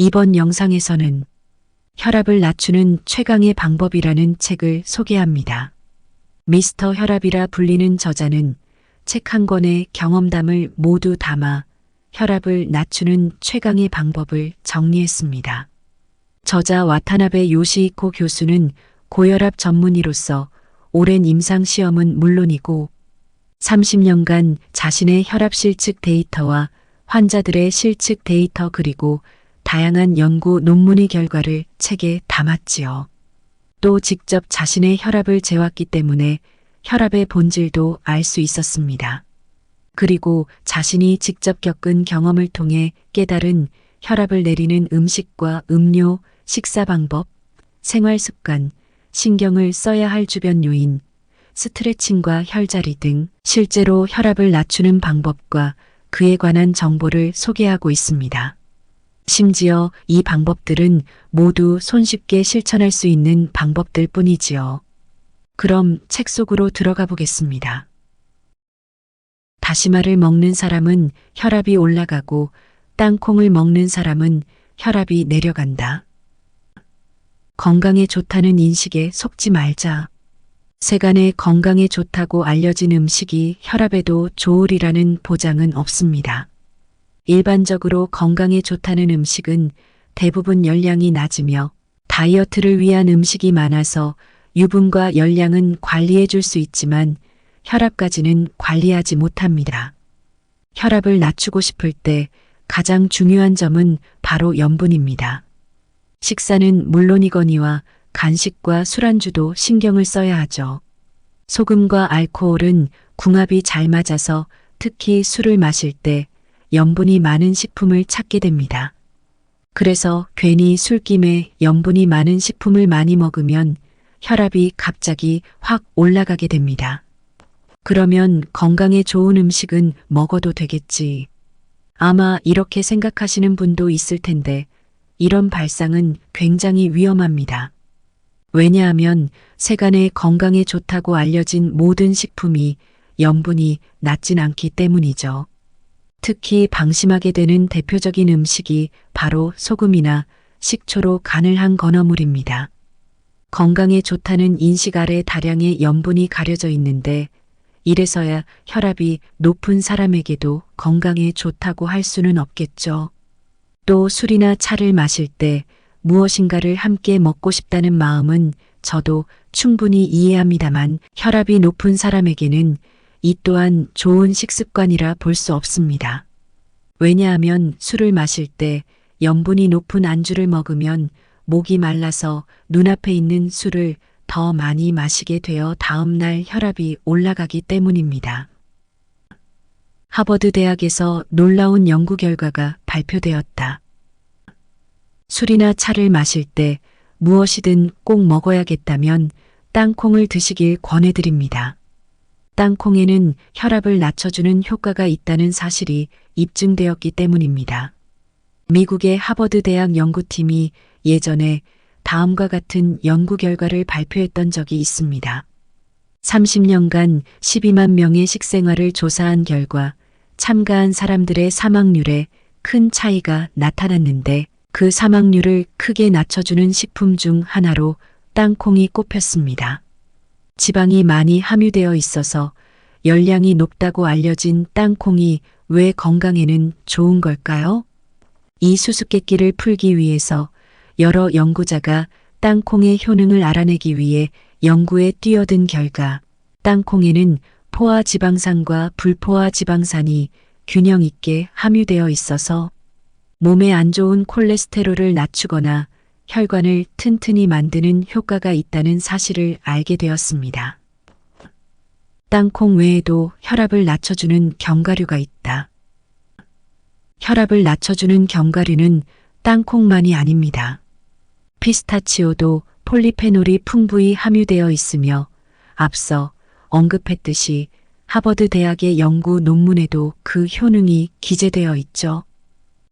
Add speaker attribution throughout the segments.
Speaker 1: 이번 영상에서는 혈압을 낮추는 최강의 방법이라는 책을 소개합니다. 미스터 혈압이라 불리는 저자는 책 한 권의 경험담을 모두 담아 혈압을 낮추는 최강의 방법을 정리했습니다. 저자 와타나베 요시히코 교수는 고혈압 전문의로서 오랜 임상시험은 물론이고 30년간 자신의 혈압 실측 데이터와 환자들의 실측 데이터 그리고 다양한 연구 논문의 결과를 책에 담았지요. 또 직접 자신의 혈압을 재왔기 때문에 혈압의 본질도 알 수 있었습니다. 그리고 자신이 직접 겪은 경험을 통해 깨달은 혈압을 내리는 음식과 음료, 식사 방법, 생활 습관, 신경을 써야 할 주변 요인, 스트레칭과 혈자리 등 실제로 혈압을 낮추는 방법과 그에 관한 정보를 소개하고 있습니다. 심지어 이 방법들은 모두 손쉽게 실천할 수 있는 방법들 뿐이지요. 그럼 책 속으로 들어가 보겠습니다. 다시마를 먹는 사람은 혈압이 올라가고 땅콩을 먹는 사람은 혈압이 내려간다. 건강에 좋다는 인식에 속지 말자. 세간에 건강에 좋다고 알려진 음식이 혈압에도 좋으리라는 보장은 없습니다. 일반적으로 건강에 좋다는 음식은 대부분 열량이 낮으며 다이어트를 위한 음식이 많아서 유분과 열량은 관리해 줄 수 있지만 혈압까지는 관리하지 못합니다. 혈압을 낮추고 싶을 때 가장 중요한 점은 바로 염분입니다. 식사는 물론이거니와 간식과 술안주도 신경을 써야 하죠. 소금과 알코올은 궁합이 잘 맞아서 특히 술을 마실 때 염분이 많은 식품을 찾게 됩니다. 그래서 괜히 술김에 염분이 많은 식품을 많이 먹으면 혈압이 갑자기 확 올라가게 됩니다. 그러면 건강에 좋은 음식은 먹어도 되겠지. 아마 이렇게 생각하시는 분도 있을 텐데 이런 발상은 굉장히 위험합니다. 왜냐하면 세간에 건강에 좋다고 알려진 모든 식품이 염분이 낮진 않기 때문이죠. 특히 방심하게 되는 대표적인 음식이 바로 소금이나 식초로 간을 한 건어물입니다. 건강에 좋다는 인식 아래 다량의 염분이 가려져 있는데 이래서야 혈압이 높은 사람에게도 건강에 좋다고 할 수는 없겠죠. 또 술이나 차를 마실 때 무엇인가를 함께 먹고 싶다는 마음은 저도 충분히 이해합니다만 혈압이 높은 사람에게는 이 또한 좋은 식습관이라 볼 수 없습니다. 왜냐하면 술을 마실 때 염분이 높은 안주를 먹으면 목이 말라서 눈앞에 있는 술을 더 많이 마시게 되어 다음날 혈압이 올라가기 때문입니다. 하버드 대학에서 놀라운 연구 결과가 발표되었다. 술이나 차를 마실 때 무엇이든 꼭 먹어야겠다면 땅콩을 드시길 권해드립니다. 땅콩에는 혈압을 낮춰주는 효과가 있다는 사실이 입증되었기 때문입니다. 미국의 하버드 대학 연구팀이 예전에 다음과 같은 연구 결과를 발표했던 적이 있습니다. 30년간 12만 명의 식생활을 조사한 결과 참가한 사람들의 사망률에 큰 차이가 나타났는데 그 사망률을 크게 낮춰주는 식품 중 하나로 땅콩이 꼽혔습니다. 지방이 많이 함유되어 있어서 열량이 높다고 알려진 땅콩이 왜 건강에는 좋은 걸까요? 이 수수께끼를 풀기 위해서 여러 연구자가 땅콩의 효능을 알아내기 위해 연구에 뛰어든 결과 땅콩에는 포화 지방산과 불포화 지방산이 균형 있게 함유되어 있어서 몸에 안 좋은 콜레스테롤을 낮추거나 혈관을 튼튼히 만드는 효과가 있다는 사실을 알게 되었습니다. 땅콩 외에도 혈압을 낮춰주는 견과류가 있다. 혈압을 낮춰주는 견과류는 땅콩만이 아닙니다. 피스타치오도 폴리페놀이 풍부히 함유되어 있으며 앞서 언급했듯이 하버드 대학의 연구 논문에도 그 효능이 기재되어 있죠.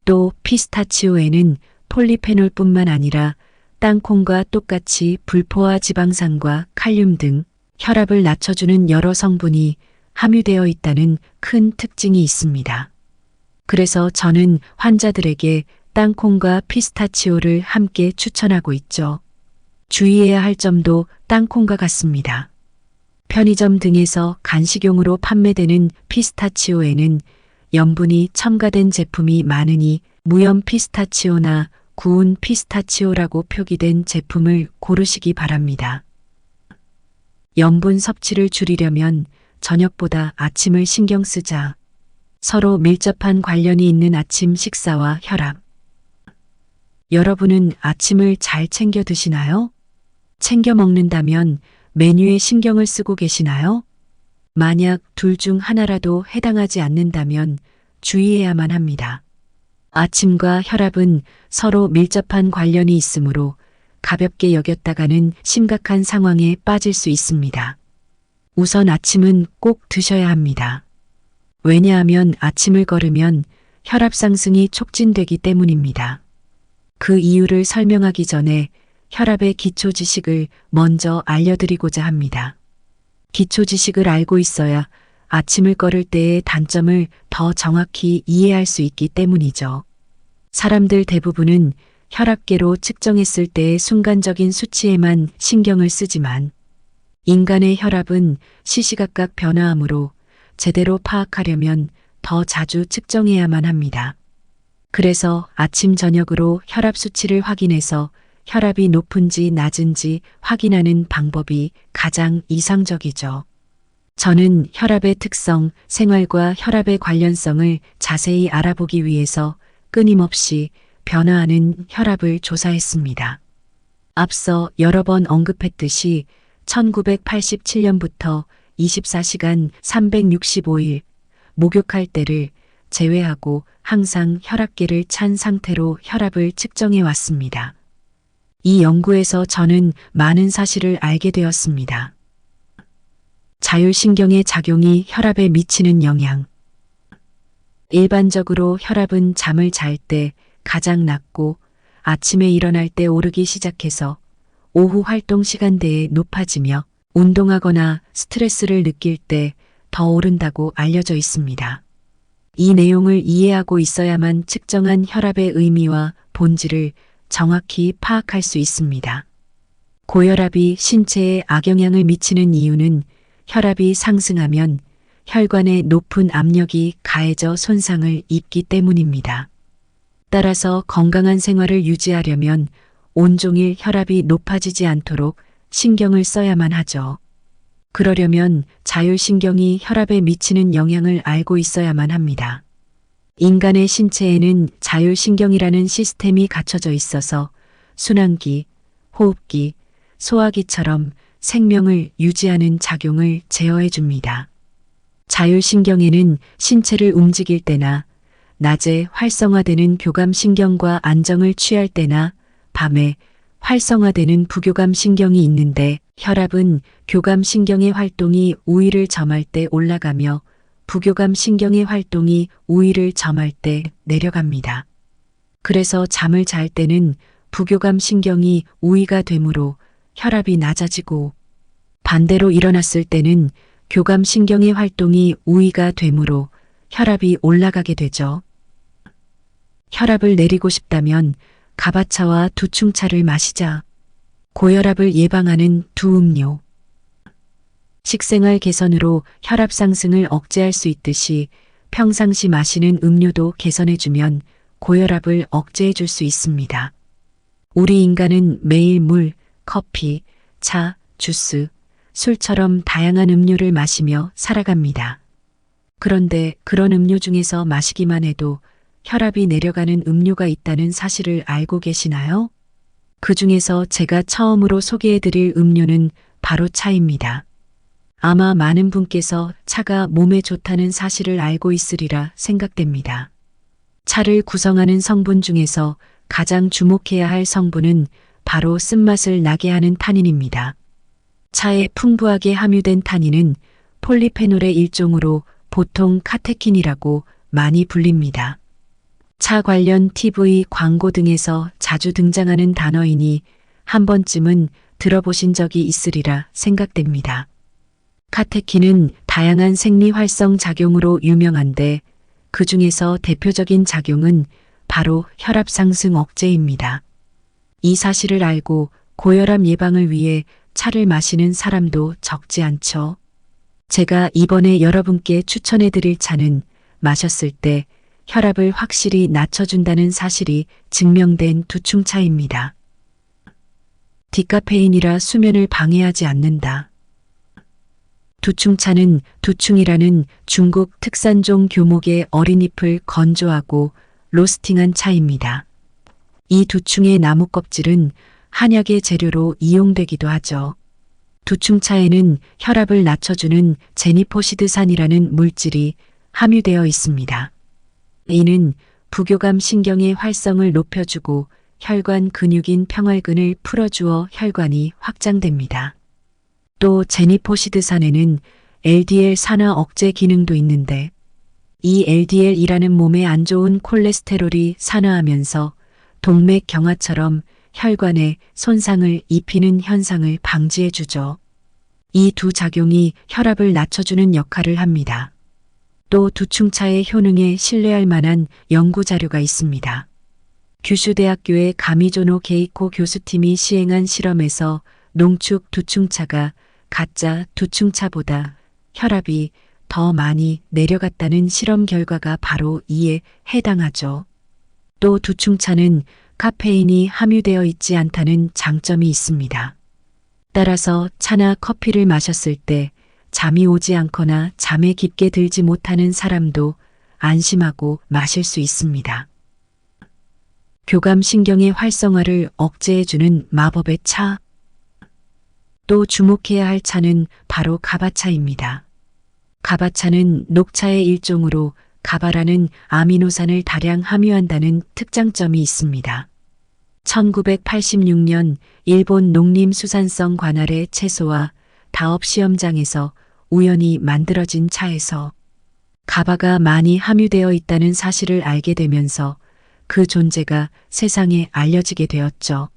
Speaker 1: 또 피스타치오에는 폴리페놀뿐만 아니라 땅콩과 똑같이 불포화 지방산과 칼륨 등 혈압을 낮춰주는 여러 성분이 함유되어 있다는 큰 특징이 있습니다. 그래서 저는 환자들에게 땅콩과 피스타치오를 함께 추천하고 있죠. 주의해야 할 점도 땅콩과 같습니다. 편의점 등에서 간식용으로 판매되는 피스타치오에는 염분이 첨가된 제품이 많으니 무염 피스타치오나 구운 피스타치오라고 표기된 제품을 고르시기 바랍니다. 염분 섭취를 줄이려면 저녁보다 아침을 신경 쓰자. 서로 밀접한 관련이 있는 아침 식사와 혈압. 여러분은 아침을 잘 챙겨 드시나요? 챙겨 먹는다면 메뉴에 신경을 쓰고 계시나요? 만약 둘 중 하나라도 해당하지 않는다면 주의해야만 합니다. 아침과 혈압은 서로 밀접한 관련이 있으므로 가볍게 여겼다가는 심각한 상황에 빠질 수 있습니다. 우선 아침은 꼭 드셔야 합니다. 왜냐하면 아침을 걸으면 혈압 상승이 촉진되기 때문입니다. 그 이유를 설명하기 전에 혈압의 기초 지식을 먼저 알려드리고자 합니다. 기초 지식을 알고 있어야 아침을 걸을 때의 단점을 더 정확히 이해할 수 있기 때문이죠. 사람들 대부분은 혈압계로 측정했을 때의 순간적인 수치에만 신경을 쓰지만 인간의 혈압은 시시각각 변화하므로 제대로 파악하려면 더 자주 측정해야만 합니다. 그래서 아침 저녁으로 혈압 수치를 확인해서 혈압이 높은지 낮은지 확인하는 방법이 가장 이상적이죠. 저는 혈압의 특성, 생활과 혈압의 관련성을 자세히 알아보기 위해서 끊임없이 변화하는 혈압을 조사했습니다. 앞서 여러 번 언급했듯이 1987년부터 24시간 365일 목욕할 때를 제외하고 항상 혈압계를 찬 상태로 혈압을 측정해 왔습니다. 이 연구에서 저는 많은 사실을 알게 되었습니다. 자율신경의 작용이 혈압에 미치는 영향. 일반적으로 혈압은 잠을 잘 때 가장 낮고 아침에 일어날 때 오르기 시작해서 오후 활동 시간대에 높아지며 운동하거나 스트레스를 느낄 때 더 오른다고 알려져 있습니다. 이 내용을 이해하고 있어야만 측정한 혈압의 의미와 본질을 정확히 파악할 수 있습니다. 고혈압이 신체에 악영향을 미치는 이유는 혈압이 상승하면 혈관에 높은 압력이 가해져 손상을 입기 때문입니다. 따라서 건강한 생활을 유지하려면 온종일 혈압이 높아지지 않도록 신경을 써야만 하죠. 그러려면 자율신경이 혈압에 미치는 영향을 알고 있어야만 합니다. 인간의 신체에는 자율신경이라는 시스템이 갖춰져 있어서 순환기, 호흡기, 소화기처럼 생명을 유지하는 작용을 제어해 줍니다. 자율신경에는 신체를 움직일 때나 낮에 활성화되는 교감신경과 안정을 취할 때나 밤에 활성화되는 부교감신경이 있는데 혈압은 교감신경의 활동이 우위를 점할 때 올라가며 부교감신경의 활동이 우위를 점할 때 내려갑니다. 그래서 잠을 잘 때는 부교감신경이 우위가 되므로 혈압이 낮아지고 반대로 일어났을 때는 교감신경의 활동이 우위가 되므로 혈압이 올라가게 되죠. 혈압을 내리고 싶다면 가바차와 두충차를 마시자. 고혈압을 예방하는 두 음료. 식생활 개선으로 혈압 상승을 억제할 수 있듯이 평상시 마시는 음료도 개선해주면 고혈압을 억제해줄 수 있습니다. 우리 인간은 매일 물, 커피, 차, 주스, 술처럼 다양한 음료를 마시며 살아갑니다. 그런데 그런 음료 중에서 마시기만 해도 혈압이 내려가는 음료가 있다는 사실을 알고 계시나요? 그 중에서 제가 처음으로 소개해드릴 음료는 바로 차입니다. 아마 많은 분께서 차가 몸에 좋다는 사실을 알고 있으리라 생각됩니다. 차를 구성하는 성분 중에서 가장 주목해야 할 성분은 바로 쓴맛을 나게 하는 타닌입니다. 차에 풍부하게 함유된 타닌은 폴리페놀의 일종으로 보통 카테킨이라고 많이 불립니다. 차 관련 TV 광고 등에서 자주 등장하는 단어이니 한 번쯤은 들어보신 적이 있으리라 생각됩니다. 카테킨은 다양한 생리 활성 작용으로 유명한데 그 중에서 대표적인 작용은 바로 혈압 상승 억제입니다. 이 사실을 알고 고혈압 예방을 위해 차를 마시는 사람도 적지 않죠. 제가 이번에 여러분께 추천해 드릴 차는 마셨을 때 혈압을 확실히 낮춰준다는 사실이 증명된 두충차입니다. 디카페인이라 수면을 방해하지 않는다. 두충차는 두충이라는 중국 특산종 교목의 어린잎을 건조하고 로스팅한 차입니다. 이 두충의 나무 껍질은 한약의 재료로 이용되기도 하죠. 두충차에는 혈압을 낮춰주는 제니포시드산이라는 물질이 함유되어 있습니다. 이는 부교감 신경의 활성을 높여주고 혈관 근육인 평활근을 풀어주어 혈관이 확장됩니다. 또 제니포시드산에는 LDL 산화 억제 기능도 있는데 이 LDL이라는 몸에 안 좋은 콜레스테롤이 산화하면서 동맥 경화처럼 혈관에 손상을 입히는 현상을 방지해주죠. 이 두 작용이 혈압을 낮춰주는 역할을 합니다. 또 두충차의 효능에 신뢰할 만한 연구 자료가 있습니다. 규슈대학교의 가미조노 게이코 교수팀이 시행한 실험에서 농축 두충차가 가짜 두충차보다 혈압이 더 많이 내려갔다는 실험 결과가 바로 이에 해당하죠. 또 두충차는 카페인이 함유되어 있지 않다는 장점이 있습니다. 따라서 차나 커피를 마셨을 때 잠이 오지 않거나 잠에 깊게 들지 못하는 사람도 안심하고 마실 수 있습니다. 교감신경의 활성화를 억제해주는 마법의 차. 또 주목해야 할 차는 바로 가바차입니다. 가바차는 녹차의 일종으로 가바라는 아미노산을 다량 함유한다는 특장점이 있습니다. 1986년 일본 농림수산성 관할의 채소와 다업 시험장에서 우연히 만들어진 차에서 가바가 많이 함유되어 있다는 사실을 알게 되면서 그 존재가 세상에 알려지게 되었죠.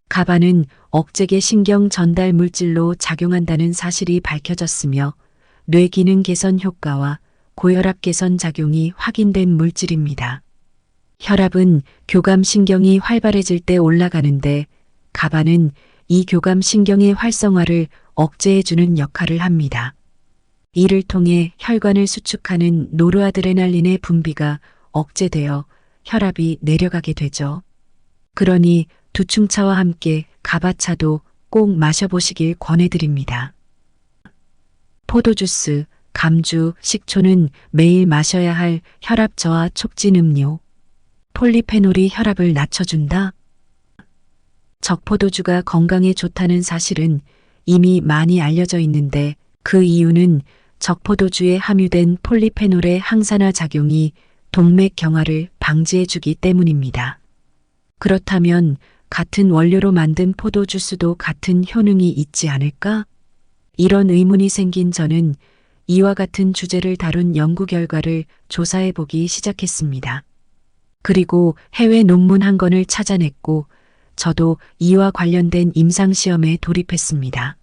Speaker 1: 가바는 억제계 신경 전달 물질로 작용한다는 사실이 밝혀졌으며 뇌 기능 개선 효과와 고혈압 개선 작용이 확인된 물질입니다. 혈압은 교감신경이 활발해질 때 올라가는데 가바는 이 교감신경의 활성화를 억제해주는 역할을 합니다. 이를 통해 혈관을 수축하는 노르아드레날린의 분비가 억제되어 혈압이 내려가게 되죠. 그러니 두충차와 함께 가바차도 꼭 마셔보시길 권해드립니다. 포도주스, 감주, 식초는 매일 마셔야 할 혈압 저하 촉진 음료. 폴리페놀이 혈압을 낮춰준다. 적포도주가 건강에 좋다는 사실은 이미 많이 알려져 있는데 그 이유는 적포도주에 함유된 폴리페놀의 항산화 작용이 동맥 경화를 방지해주기 때문입니다. 그렇다면 같은 원료로 만든 포도주스도 같은 효능이 있지 않을까? 이런 의문이 생긴 저는 이와 같은 주제를 다룬 연구 결과를 조사해보기 시작했습니다. 그리고 해외 논문 한 권을 찾아냈고 저도 이와 관련된 임상시험에 돌입했습니다.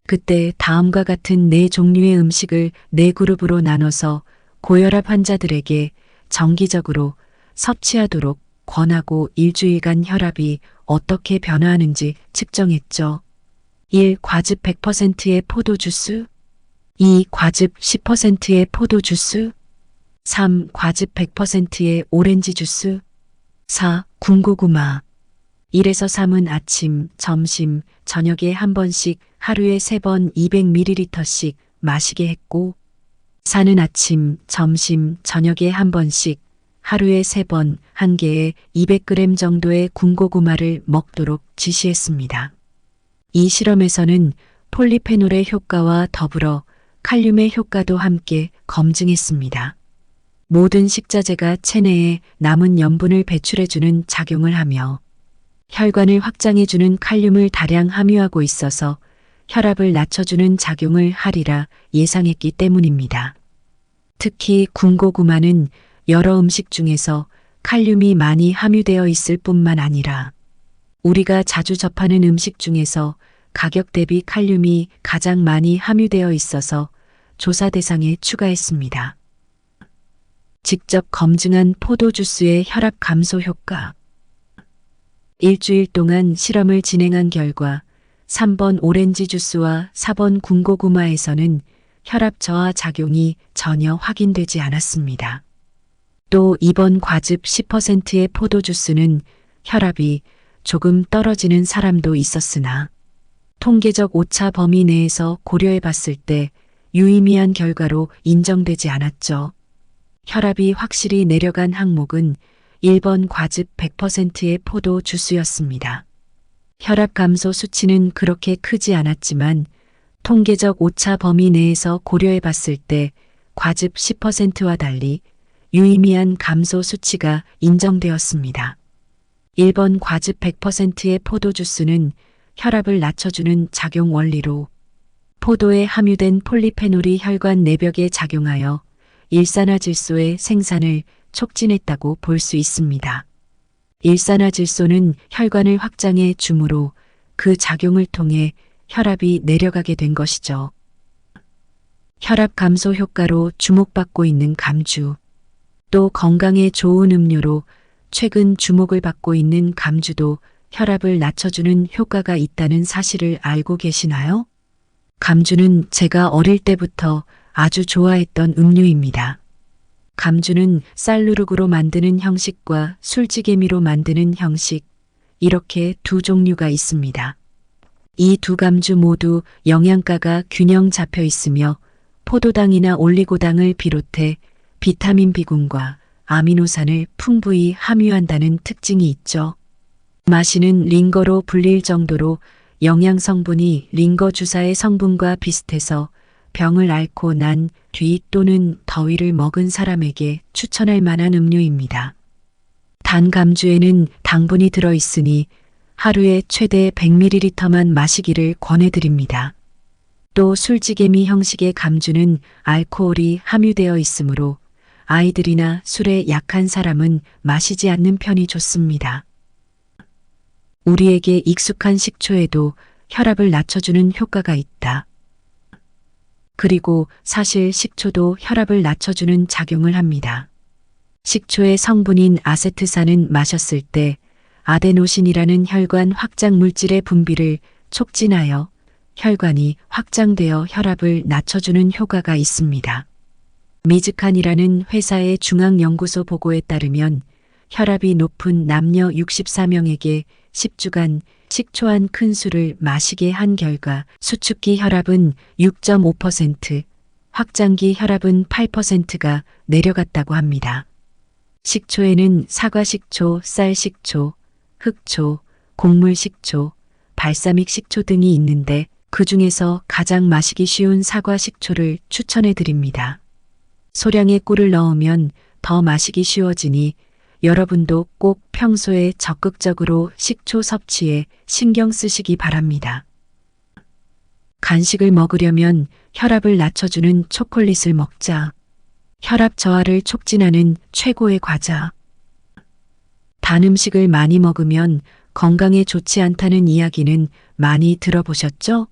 Speaker 1: 그때 다음과 같은 4종류의 음식을 4그룹으로 나눠서 고혈압 환자들에게 정기적으로 섭취하도록 권하고 일주일간 혈압이 어떻게 변화하는지 측정했죠. 1. 과즙 100%의 포도주스. 2. 과즙 10%의 포도주스. 3. 과즙 100%의 오렌지 주스. 4. 군고구마. 1에서 3은 아침, 점심, 저녁에 한 번씩 하루에 3번 200ml씩 마시게 했고 4는 아침, 점심, 저녁에 한 번씩 하루에 3번 1개에 200g 정도의 군고구마를 먹도록 지시했습니다. 이 실험에서는 폴리페놀의 효과와 더불어 칼륨의 효과도 함께 검증했습니다. 모든 식자재가 체내에 남은 염분을 배출해주는 작용을 하며 혈관을 확장해주는 칼륨을 다량 함유하고 있어서 혈압을 낮춰주는 작용을 하리라 예상했기 때문입니다. 특히 군고구마는 여러 음식 중에서 칼륨이 많이 함유되어 있을 뿐만 아니라 우리가 자주 접하는 음식 중에서 가격 대비 칼륨이 가장 많이 함유되어 있어서 조사 대상에 추가했습니다. 직접 검증한 포도주스의 혈압 감소 효과. 일주일 동안 실험을 진행한 결과 3번 오렌지 주스와 4번 군고구마에서는 혈압 저하 작용이 전혀 확인되지 않았습니다. 또 2번 과즙 10%의 포도주스는 혈압이 조금 떨어지는 사람도 있었으나 통계적 오차 범위 내에서 고려해 봤을 때 유의미한 결과로 인정되지 않았죠. 혈압이 확실히 내려간 항목은 1번 과즙 100%의 포도 주스였습니다. 혈압 감소 수치는 그렇게 크지 않았지만 통계적 오차 범위 내에서 고려해 봤을 때 과즙 10%와 달리 유의미한 감소 수치가 인정되었습니다. 1번 과즙 100%의 포도 주스는 혈압을 낮춰주는 작용 원리로 포도에 함유된 폴리페놀이 혈관 내벽에 작용하여 일산화질소의 생산을 촉진했다고 볼 수 있습니다. 일산화질소는 혈관을 확장해 주므로 그 작용을 통해 혈압이 내려가게 된 것이죠. 혈압 감소 효과로 주목받고 있는 감주, 또 건강에 좋은 음료로 최근 주목을 받고 있는 감주도 혈압을 낮춰주는 효과가 있다는 사실을 알고 계시나요? 감주는 제가 어릴 때부터 아주 좋아했던 음료입니다. 감주는 쌀누룩으로 만드는 형식과 술찌개미로 만드는 형식, 이렇게 두 종류가 있습니다. 이 두 감주 모두 영양가가 균형 잡혀 있으며 포도당이나 올리고당을 비롯해 비타민 B군과 아미노산을 풍부히 함유한다는 특징이 있죠. 마시는 링거로 불릴 정도로 영양 성분이 링거 주사의 성분과 비슷해서 병을 앓고 난 뒤 또는 더위를 먹은 사람에게 추천할 만한 음료입니다. 단 감주에는 당분이 들어있으니 하루에 최대 100ml만 마시기를 권해드립니다. 또 술찌개미 형식의 감주는 알코올이 함유되어 있으므로 아이들이나 술에 약한 사람은 마시지 않는 편이 좋습니다. 우리에게 익숙한 식초에도 혈압을 낮춰주는 효과가 있다. 그리고 사실 식초도 혈압을 낮춰주는 작용을 합니다. 식초의 성분인 아세트산은 마셨을 때 아데노신이라는 혈관 확장 물질의 분비를 촉진하여 혈관이 확장되어 혈압을 낮춰주는 효과가 있습니다. 미즈칸이라는 회사의 중앙연구소 보고에 따르면 혈압이 높은 남녀 64명에게 10주간 식초 한 큰술을 마시게 한 결과 수축기 혈압은 6.5%, 확장기 혈압은 8%가 내려갔다고 합니다. 식초에는 사과식초, 쌀식초, 흑초, 곡물식초, 발사믹 식초 등이 있는데 그 중에서 가장 마시기 쉬운 사과식초를 추천해 드립니다. 소량의 꿀을 넣으면 더 마시기 쉬워지니 여러분도 꼭 평소에 적극적으로 식초 섭취에 신경 쓰시기 바랍니다. 간식을 먹으려면 혈압을 낮춰주는 초콜릿을 먹자. 혈압 저하를 촉진하는 최고의 과자. 단 음식을 많이 먹으면 건강에 좋지 않다는 이야기는 많이 들어보셨죠?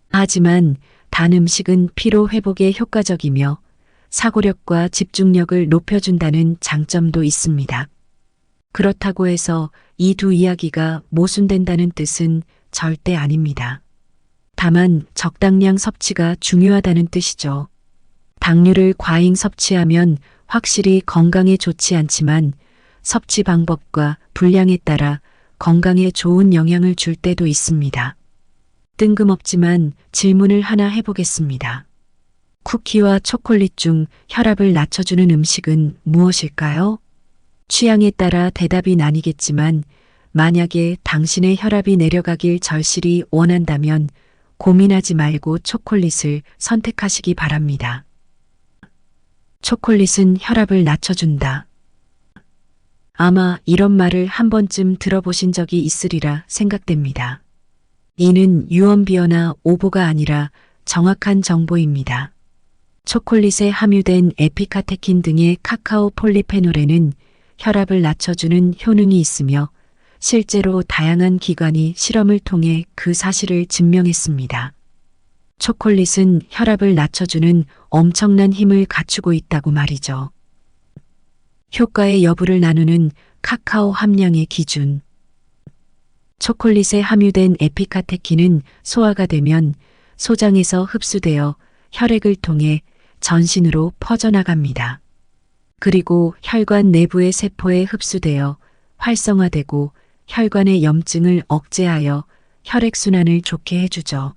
Speaker 1: 하지만 단 음식은 피로 회복에 효과적이며 사고력과 집중력을 높여준다는 장점도 있습니다. 그렇다고 해서 이 두 이야기가 모순된다는 뜻은 절대 아닙니다. 다만 적당량 섭취가 중요하다는 뜻이죠. 당류를 과잉 섭취하면 확실히 건강에 좋지 않지만 섭취 방법과 분량에 따라 건강에 좋은 영향을 줄 때도 있습니다. 뜬금없지만 질문을 하나 해보겠습니다. 쿠키와 초콜릿 중 혈압을 낮춰주는 음식은 무엇일까요? 취향에 따라 대답이 나뉘겠지만 만약에 당신의 혈압이 내려가길 절실히 원한다면 고민하지 말고 초콜릿을 선택하시기 바랍니다. 초콜릿은 혈압을 낮춰준다. 아마 이런 말을 한 번쯤 들어보신 적이 있으리라 생각됩니다. 이는 유언비어나 오보가 아니라 정확한 정보입니다. 초콜릿에 함유된 에피카테킨 등의 카카오 폴리페놀에는 혈압을 낮춰주는 효능이 있으며 실제로 다양한 기관이 실험을 통해 그 사실을 증명했습니다. 초콜릿은 혈압을 낮춰주는 엄청난 힘을 갖추고 있다고 말이죠. 효과의 여부를 나누는 카카오 함량의 기준. 초콜릿에 함유된 에피카테킨은 소화가 되면 소장에서 흡수되어 혈액을 통해 전신으로 퍼져나갑니다. 그리고 혈관 내부의 세포에 흡수되어 활성화되고 혈관의 염증을 억제하여 혈액순환을 좋게 해주죠.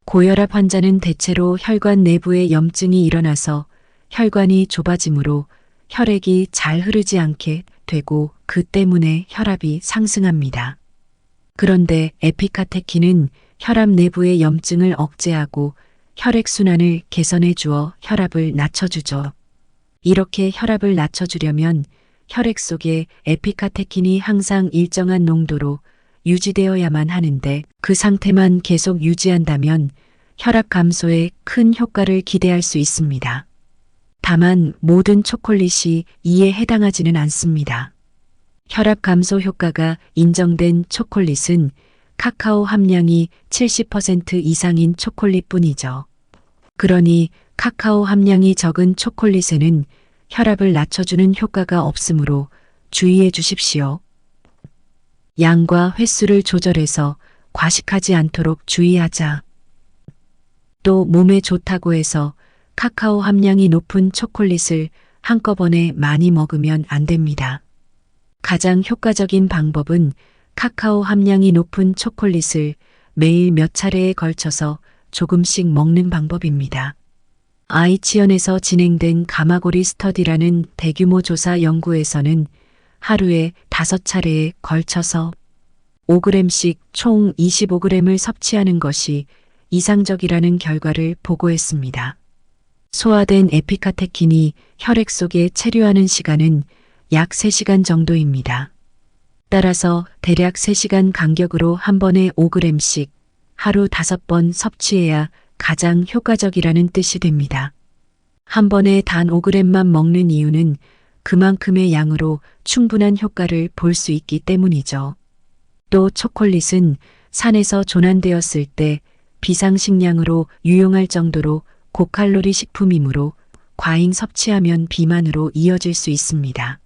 Speaker 1: 고혈압 환자는 대체로 혈관 내부에 염증이 일어나서 혈관이 좁아지므로 혈액이 잘 흐르지 않게 되고 그 때문에 혈압이 상승합니다. 그런데 에피카테킨은 혈압 내부의 염증을 억제하고 혈액순환을 개선해 주어 혈압을 낮춰주죠. 이렇게 혈압을 낮춰주려면 혈액 속에 에피카테킨이 항상 일정한 농도로 유지되어야만 하는데 그 상태만 계속 유지한다면 혈압 감소에 큰 효과를 기대할 수 있습니다. 다만 모든 초콜릿이 이에 해당하지는 않습니다. 혈압 감소 효과가 인정된 초콜릿은 카카오 함량이 70% 이상인 초콜릿뿐이죠. 그러니 카카오 함량이 적은 초콜릿에는 혈압을 낮춰주는 효과가 없으므로 주의해 주십시오. 양과 횟수를 조절해서 과식하지 않도록 주의하자. 또 몸에 좋다고 해서 카카오 함량이 높은 초콜릿을 한꺼번에 많이 먹으면 안 됩니다. 가장 효과적인 방법은 카카오 함량이 높은 초콜릿을 매일 몇 차례에 걸쳐서 조금씩 먹는 방법입니다. 아이치연에서 진행된 가마고리 스터디라는 대규모 조사 연구에서는 하루에 5차례에 걸쳐서 5g씩 총 25g을 섭취하는 것이 이상적이라는 결과를 보고했습니다. 소화된 에피카테킨이 혈액 속에 체류하는 시간은 약 3시간 정도입니다. 따라서 대략 3시간 간격으로 한 번에 5g씩 하루 5번 섭취해야 가장 효과적이라는 뜻이 됩니다. 한 번에 단 5g만 먹는 이유는 그만큼의 양으로 충분한 효과를 볼 수 있기 때문이죠. 또 초콜릿은 산에서 조난되었을 때 비상식량으로 유용할 정도로 고칼로리 식품이므로 과잉 섭취하면 비만으로 이어질 수 있습니다.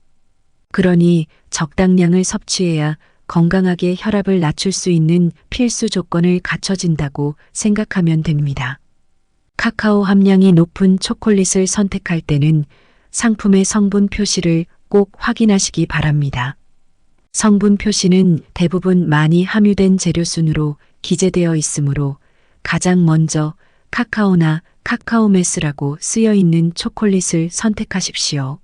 Speaker 1: 그러니 적당량을 섭취해야 건강하게 혈압을 낮출 수 있는 필수 조건을 갖춰진다고 생각하면 됩니다. 카카오 함량이 높은 초콜릿을 선택할 때는 상품의 성분 표시를 꼭 확인하시기 바랍니다. 성분 표시는 대부분 많이 함유된 재료 순으로 기재되어 있으므로 가장 먼저 카카오나 카카오메스라고 쓰여 있는 초콜릿을 선택하십시오.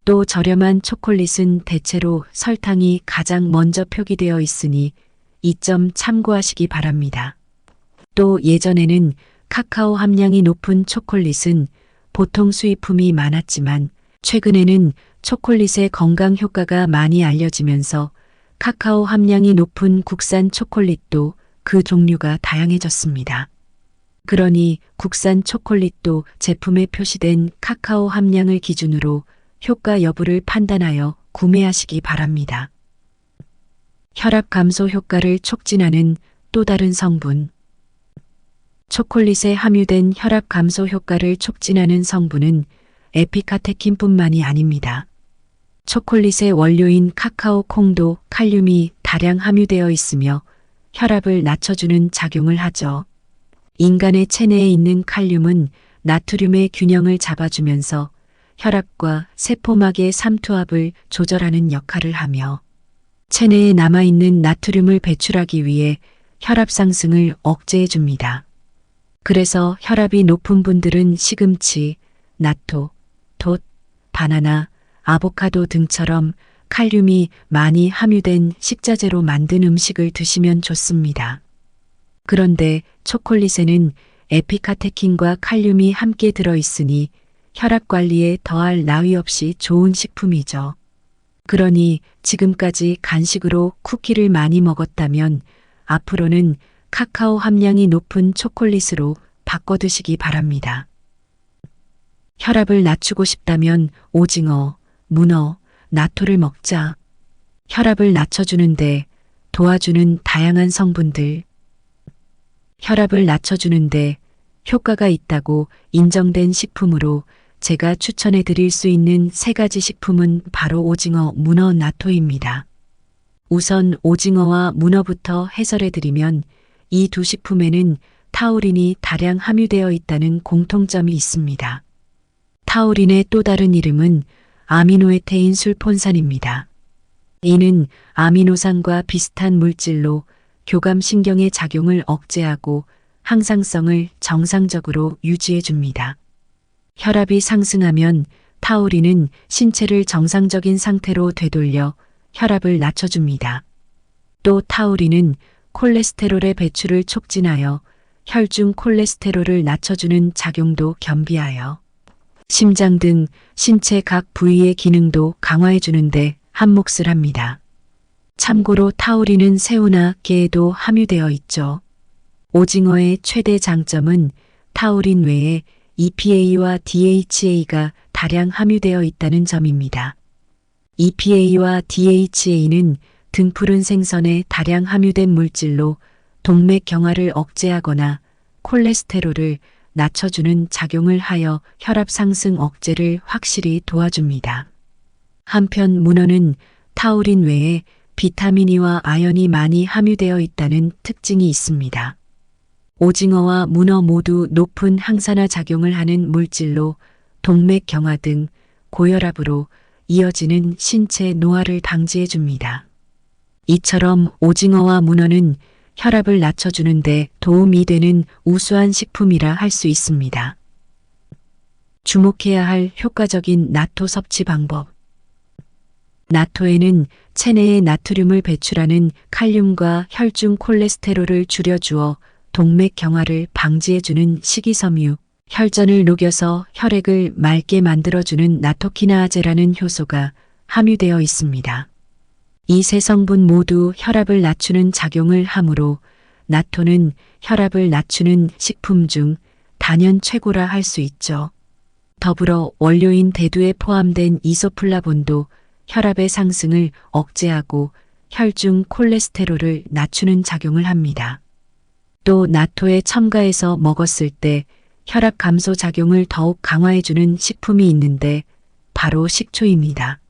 Speaker 1: 또 저렴한 초콜릿은 대체로 설탕이 가장 먼저 표기되어 있으니 이 점 참고하시기 바랍니다. 또 예전에는 카카오 함량이 높은 초콜릿은 보통 수입품이 많았지만 최근에는 초콜릿의 건강 효과가 많이 알려지면서 카카오 함량이 높은 국산 초콜릿도 그 종류가 다양해졌습니다. 그러니 국산 초콜릿도 제품에 표시된 카카오 함량을 기준으로 효과 여부를 판단하여 구매하시기 바랍니다. 혈압 감소 효과를 촉진하는 또 다른 성분. 초콜릿에 함유된 혈압 감소 효과를 촉진하는 성분은 에피카테킨뿐만이 아닙니다. 초콜릿의 원료인 카카오 콩도 칼륨이 다량 함유되어 있으며 혈압을 낮춰주는 작용을 하죠. 인간의 체내에 있는 칼륨은 나트륨의 균형을 잡아주면서 혈압과 세포막의 삼투압을 조절하는 역할을 하며 체내에 남아있는 나트륨을 배출하기 위해 혈압 상승을 억제해 줍니다. 그래서 혈압이 높은 분들은 시금치, 나토, 돛, 바나나, 아보카도 등처럼 칼륨이 많이 함유된 식자재로 만든 음식을 드시면 좋습니다. 그런데 초콜릿에는 에피카테킨과 칼륨이 함께 들어있으니 혈압 관리에 더할 나위 없이 좋은 식품이죠. 그러니 지금까지 간식으로 쿠키를 많이 먹었다면 앞으로는 카카오 함량이 높은 초콜릿으로 바꿔 드시기 바랍니다. 혈압을 낮추고 싶다면 오징어, 문어, 나토를 먹자. 혈압을 낮춰주는데 도와주는 다양한 성분들. 혈압을 낮춰주는데 효과가 있다고 인정된 식품으로 제가 추천해 드릴 수 있는 3가지 식품은 바로 오징어, 문어, 나토입니다. 우선 오징어와 문어부터 해설해 드리면 이 두 식품에는 타우린이 다량 함유되어 있다는 공통점이 있습니다. 타우린의 또 다른 이름은 아미노에테인 술폰산입니다. 이는 아미노산과 비슷한 물질로 교감신경의 작용을 억제하고 항상성을 정상적으로 유지해 줍니다. 혈압이 상승하면 타우린은 신체를 정상적인 상태로 되돌려 혈압을 낮춰줍니다. 또 타우린은 콜레스테롤의 배출을 촉진하여 혈중 콜레스테롤을 낮춰주는 작용도 겸비하여 심장 등 신체 각 부위의 기능도 강화해 주는데 한몫을 합니다. 참고로 타우린은 새우나 게에도 함유되어 있죠. 오징어의 최대 장점은 타우린 외에 EPA와 DHA가 다량 함유되어 있다는 점입니다. EPA와 DHA는 등푸른 생선에 다량 함유된 물질로 동맥 경화를 억제하거나 콜레스테롤을 낮춰주는 작용을 하여 혈압 상승 억제를 확실히 도와줍니다. 한편 문어는 타우린 외에 비타민 E와 아연이 많이 함유되어 있다는 특징이 있습니다. 오징어와 문어 모두 높은 항산화 작용을 하는 물질로 동맥 경화 등 고혈압으로 이어지는 신체 노화를 방지해 줍니다. 이처럼 오징어와 문어는 혈압을 낮춰주는데 도움이 되는 우수한 식품이라 할 수 있습니다. 주목해야 할 효과적인 나토 섭취 방법. 나토에는 체내의 나트륨을 배출하는 칼륨과 혈중 콜레스테롤을 줄여주어 동맥 경화를 방지해주는 식이섬유, 혈전을 녹여서 혈액을 맑게 만들어주는 나토키나아제라는 효소가 함유되어 있습니다. 이 세 성분 모두 혈압을 낮추는 작용을 하므로 나토는 혈압을 낮추는 식품 중 단연 최고라 할 수 있죠. 더불어 원료인 대두에 포함된 이소플라본도 혈압의 상승을 억제하고 혈중 콜레스테롤을 낮추는 작용을 합니다. 또 나토에 첨가해서 먹었을 때 혈압 감소 작용을 더욱 강화해주는 식품이 있는데 바로 식초입니다.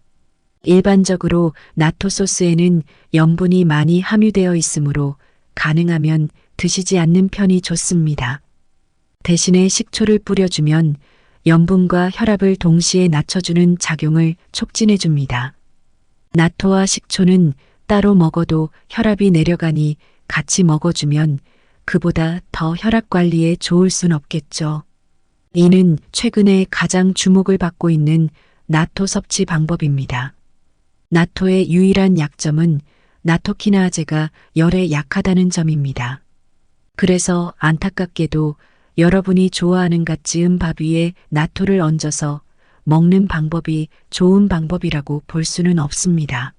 Speaker 1: 일반적으로 나토 소스에는 염분이 많이 함유되어 있으므로 가능하면 드시지 않는 편이 좋습니다. 대신에 식초를 뿌려주면 염분과 혈압을 동시에 낮춰주는 작용을 촉진해 줍니다. 나토와 식초는 따로 먹어도 혈압이 내려가니 같이 먹어주면 그보다 더 혈압 관리에 좋을 순 없겠죠. 이는 최근에 가장 주목을 받고 있는 나토 섭취 방법입니다. 나토의 유일한 약점은 나토키나아제가 열에 약하다는 점입니다. 그래서 안타깝게도 여러분이 좋아하는 갓 지은 밥 위에 나토를 얹어서 먹는 방법이 좋은 방법이라고 볼 수는 없습니다.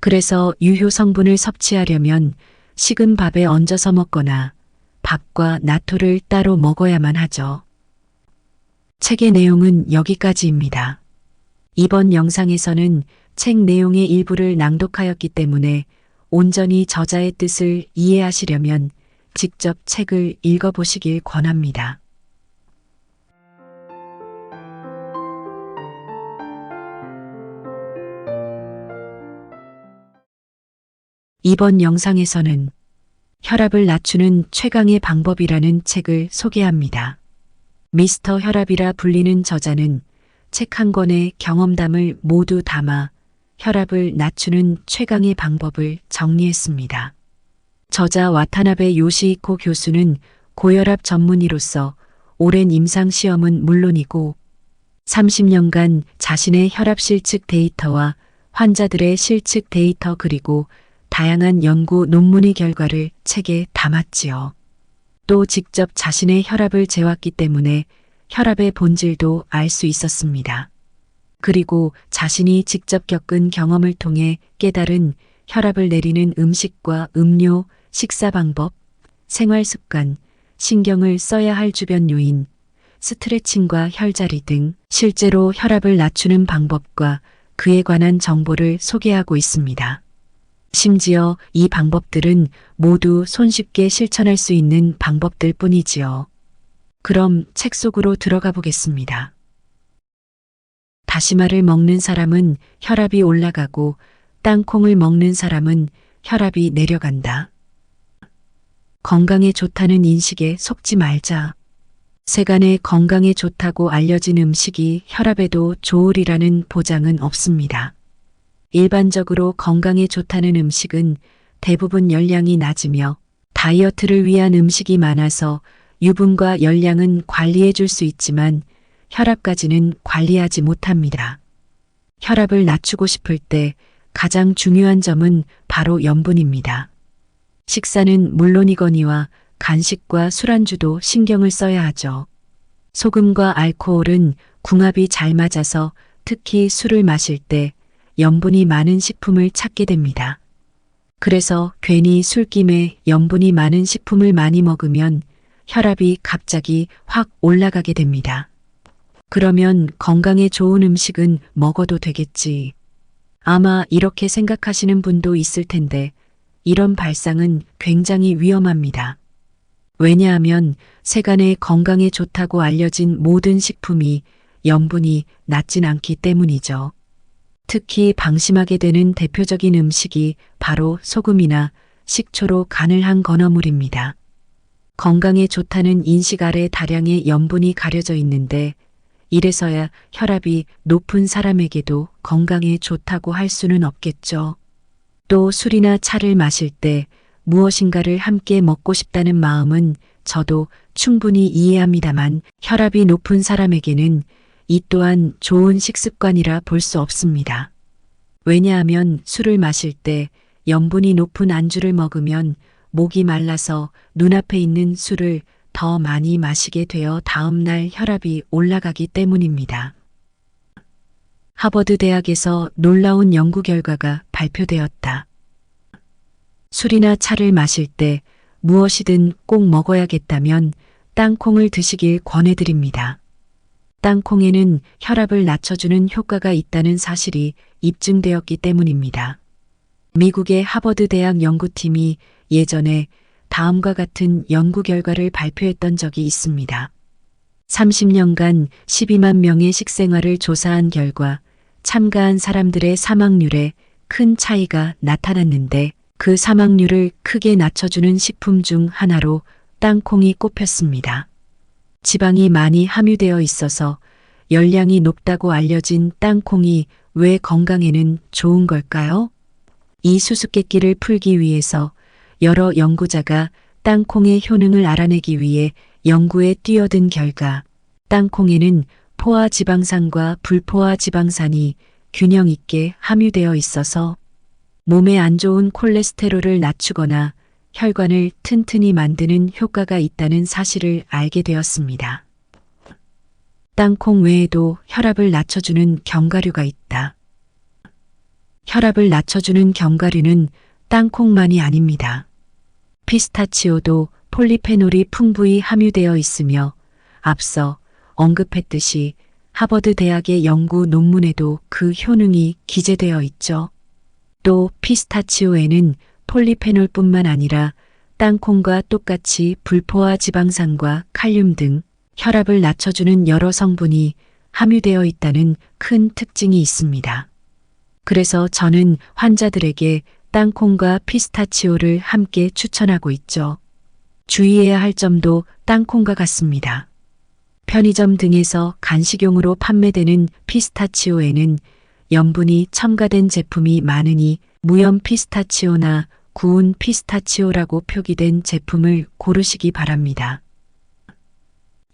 Speaker 1: 그래서 유효 성분을 섭취하려면 식은 밥에 얹어서 먹거나 밥과 나토를 따로 먹어야만 하죠. 책의 내용은 여기까지입니다. 이번 영상에서는 책 내용의 일부를 낭독하였기 때문에 온전히 저자의 뜻을 이해하시려면 직접 책을 읽어보시길 권합니다. 이번 영상에서는 혈압을 낮추는 최강의 방법이라는 책을 소개합니다. 미스터 혈압이라 불리는 저자는 책 한 권의 경험담을 모두 담아 혈압을 낮추는 최강의 방법을 정리했습니다. 저자 와타나베 요시히코 교수는 고혈압 전문의로서 오랜 임상시험은 물론이고 30년간 자신의 혈압 실측 데이터와 환자들의 실측 데이터 그리고 다양한 연구 논문의 결과를 책에 담았지요. 또 직접 자신의 혈압을 재왔기 때문에 혈압의 본질도 알 수 있었습니다. 그리고 자신이 직접 겪은 경험을 통해 깨달은 혈압을 내리는 음식과 음료, 식사 방법, 생활 습관, 신경을 써야 할 주변 요인, 스트레칭과 혈자리 등 실제로 혈압을 낮추는 방법과 그에 관한 정보를 소개하고 있습니다. 심지어 이 방법들은 모두 손쉽게 실천할 수 있는 방법들 뿐이지요. 그럼 책 속으로 들어가 보겠습니다. 다시마를 먹는 사람은 혈압이 올라가고 땅콩을 먹는 사람은 혈압이 내려간다. 건강에 좋다는 인식에 속지 말자. 세간에 건강에 좋다고 알려진 음식이 혈압에도 좋으리라는 보장은 없습니다. 일반적으로 건강에 좋다는 음식은 대부분 열량이 낮으며 다이어트를 위한 음식이 많아서 유분과 열량은 관리해 줄 수 있지만 혈압까지는 관리하지 못합니다. 혈압을 낮추고 싶을 때 가장 중요한 점은 바로 염분입니다. 식사는 물론이거니와 간식과 술안주도 신경을 써야 하죠. 소금과 알코올은 궁합이 잘 맞아서 특히 술을 마실 때 염분이 많은 식품을 찾게 됩니다. 그래서 괜히 술김에 염분이 많은 식품을 많이 먹으면 혈압이 갑자기 확 올라가게 됩니다. 그러면 건강에 좋은 음식은 먹어도 되겠지. 아마 이렇게 생각하시는 분도 있을 텐데 이런 발상은 굉장히 위험합니다. 왜냐하면 세간에 건강에 좋다고 알려진 모든 식품이 염분이 낮진 않기 때문이죠. 특히 방심하게 되는 대표적인 음식이 바로 소금이나 식초로 간을 한 건어물입니다. 건강에 좋다는 인식 아래 다량의 염분이 가려져 있는데 이래서야 혈압이 높은 사람에게도 건강에 좋다고 할 수는 없겠죠. 또 술이나 차를 마실 때 무엇인가를 함께 먹고 싶다는 마음은 저도 충분히 이해합니다만 혈압이 높은 사람에게는 이 또한 좋은 식습관이라 볼 수 없습니다. 왜냐하면 술을 마실 때 염분이 높은 안주를 먹으면 목이 말라서 눈앞에 있는 술을 더 많이 마시게 되어 다음날 혈압이 올라가기 때문입니다. 하버드 대학에서 놀라운 연구 결과가 발표되었다. 술이나 차를 마실 때 무엇이든 꼭 먹어야겠다면 땅콩을 드시길 권해드립니다. 땅콩에는 혈압을 낮춰주는 효과가 있다는 사실이 입증되었기 때문입니다. 미국의 하버드 대학 연구팀이 예전에 다음과 같은 연구 결과를 발표했던 적이 있습니다. 30년간 12만 명의 식생활을 조사한 결과 참가한 사람들의 사망률에 큰 차이가 나타났는데 그 사망률을 크게 낮춰주는 식품 중 하나로 땅콩이 꼽혔습니다. 지방이 많이 함유되어 있어서 열량이 높다고 알려진 땅콩이 왜 건강에는 좋은 걸까요? 이 수수께끼를 풀기 위해서 여러 연구자가 땅콩의 효능을 알아내기 위해 연구에 뛰어든 결과 땅콩에는 포화 지방산과 불포화 지방산이 균형 있게 함유되어 있어서 몸에 안 좋은 콜레스테롤을 낮추거나 혈관을 튼튼히 만드는 효과가 있다는 사실을 알게 되었습니다. 땅콩 외에도 혈압을 낮춰주는 견과류가 있다. 혈압을 낮춰주는 견과류는 땅콩만이 아닙니다. 피스타치오도 폴리페놀이 풍부히 함유되어 있으며 앞서 언급했듯이 하버드 대학의 연구 논문에도 그 효능이 기재되어 있죠. 또 피스타치오에는 폴리페놀뿐만 아니라 땅콩과 똑같이 불포화 지방산과 칼륨 등 혈압을 낮춰주는 여러 성분이 함유되어 있다는 큰 특징이 있습니다. 그래서 저는 환자들에게 땅콩과 피스타치오를 함께 추천하고 있죠. 주의해야 할 점도 땅콩과 같습니다. 편의점 등에서 간식용으로 판매되는 피스타치오에는 염분이 첨가된 제품이 많으니 무염 피스타치오나 구운 피스타치오라고 표기된 제품을 고르시기 바랍니다.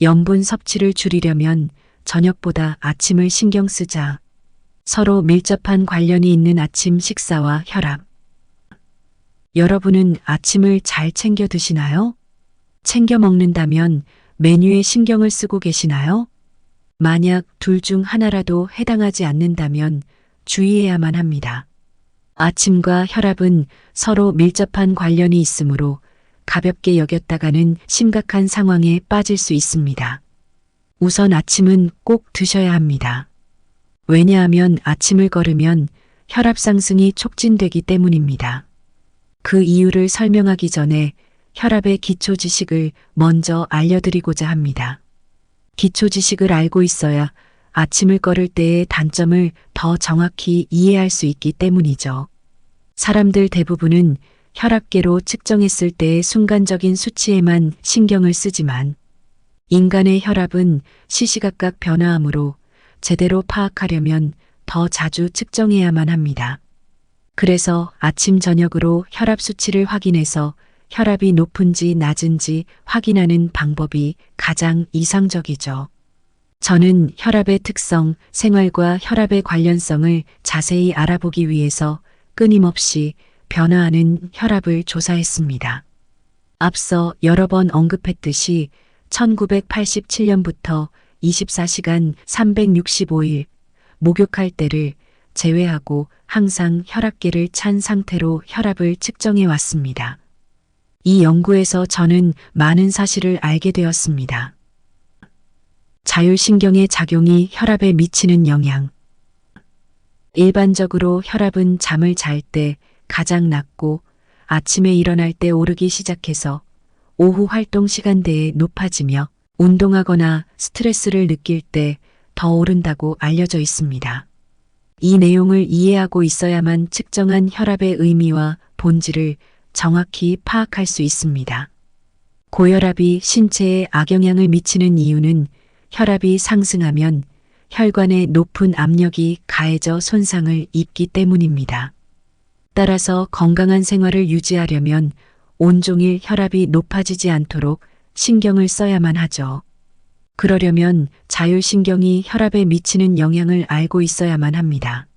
Speaker 1: 염분 섭취를 줄이려면 저녁보다 아침을 신경 쓰자. 서로 밀접한 관련이 있는 아침 식사와 혈압. 여러분은 아침을 잘 챙겨 드시나요? 챙겨 먹는다면 메뉴에 신경을 쓰고 계시나요? 만약 둘 중 하나라도 해당하지 않는다면 주의해야만 합니다. 아침과 혈압은 서로 밀접한 관련이 있으므로 가볍게 여겼다가는 심각한 상황에 빠질 수 있습니다. 우선 아침은 꼭 드셔야 합니다. 왜냐하면 아침을 걸으면 혈압 상승이 촉진되기 때문입니다. 그 이유를 설명하기 전에 혈압의 기초 지식을 먼저 알려드리고자 합니다. 기초 지식을 알고 있어야 아침을 걸을 때의 단점을 더 정확히 이해할 수 있기 때문이죠. 사람들 대부분은 혈압계로 측정했을 때의 순간적인 수치에만 신경을 쓰지만 인간의 혈압은 시시각각 변화하므로 제대로 파악하려면 더 자주 측정해야만 합니다. 그래서 아침 저녁으로 혈압 수치를 확인해서 혈압이 높은지 낮은지 확인하는 방법이 가장 이상적이죠. 저는 혈압의 특성, 생활과 혈압의 관련성을 자세히 알아보기 위해서 끊임없이 변화하는 혈압을 조사했습니다. 앞서 여러 번 언급했듯이 1987년부터 24시간 365일 목욕할 때를 제외하고 항상 혈압계를 찬 상태로 혈압을 측정해 왔습니다. 이 연구에서 저는 많은 사실을 알게 되었습니다. 자율신경의 작용이 혈압에 미치는 영향. 일반적으로 혈압은 잠을 잘 때 가장 낮고 아침에 일어날 때 오르기 시작해서 오후 활동 시간대에 높아지며 운동하거나 스트레스를 느낄 때 더 오른다고 알려져 있습니다. 이 내용을 이해하고 있어야만 측정한 혈압의 의미와 본질을 정확히 파악할 수 있습니다. 고혈압이 신체에 악영향을 미치는 이유는 혈압이 상승하면 혈관에 높은 압력이 가해져 손상을 입기 때문입니다. 따라서 건강한 생활을 유지하려면 온종일 혈압이 높아지지 않도록 신경을 써야만 하죠. 그러려면 자율신경이 혈압에 미치는 영향을 알고 있어야만 합니다.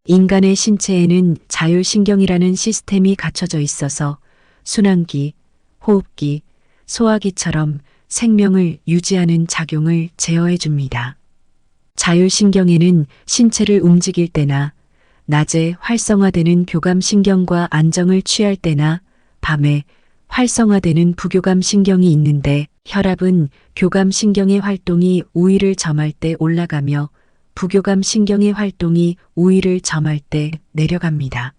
Speaker 1: 인간의 신체에는 자율신경이라는 시스템이 갖춰져 있어서 순환기, 호흡기, 소화기처럼 생명을 유지하는 작용을 제어해 줍니다. 자율신경에는 신체를 움직일 때나 낮에 활성화되는 교감신경과 안정을 취할 때나 밤에 활성화되는 부교감신경이 있는데 혈압은 교감신경의 활동이 우위를 점할 때 올라가며 부교감신경의 활동이 우위를 점할 때 내려갑니다.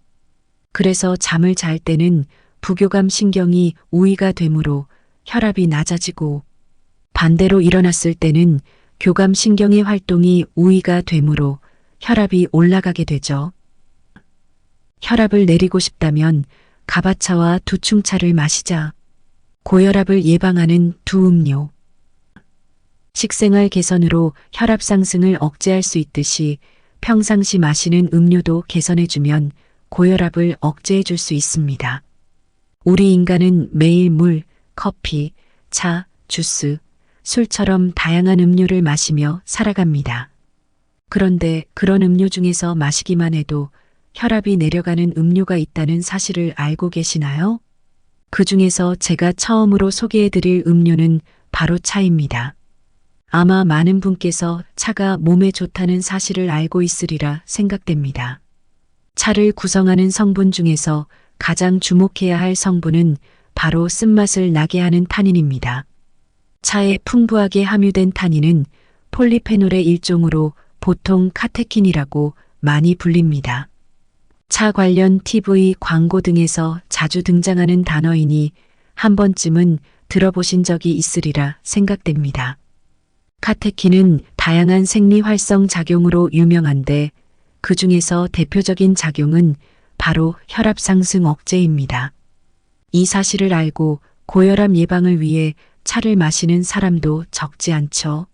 Speaker 1: 그래서 잠을 잘 때는 부교감신경이 우위가 되므로 혈압이 낮아지고 반대로 일어났을 때는 교감신경의 활동이 우위가 되므로 혈압이 올라가게 되죠. 혈압을 내리고 싶다면 가바차와 두충차를 마시자. 고혈압을 예방하는 두 음료. 식생활 개선으로 혈압 상승을 억제할 수 있듯이 평상시 마시는 음료도 개선해주면 고혈압을 억제해줄 수 있습니다. 우리 인간은 매일 물, 커피, 차, 주스, 술처럼 다양한 음료를 마시며 살아갑니다. 그런데 그런 음료 중에서 마시기만 해도 혈압이 내려가는 음료가 있다는 사실을 알고 계시나요? 그 중에서 제가 처음으로 소개해드릴 음료는 바로 차입니다. 아마 많은 분께서 차가 몸에 좋다는 사실을 알고 있으리라 생각됩니다. 차를 구성하는 성분 중에서 가장 주목해야 할 성분은 바로 쓴맛을 나게 하는 타닌입니다. 차에 풍부하게 함유된 타닌은 폴리페놀의 일종으로 보통 카테킨이라고 많이 불립니다. 차 관련 TV 광고 등에서 자주 등장하는 단어이니 한 번쯤은 들어보신 적이 있으리라 생각됩니다. 카테킨은 다양한 생리활성 작용으로 유명한데 그 중에서 대표적인 작용은 바로 혈압 상승 억제입니다. 이 사실을 알고 고혈압 예방을 위해 차를 마시는 사람도 적지 않죠.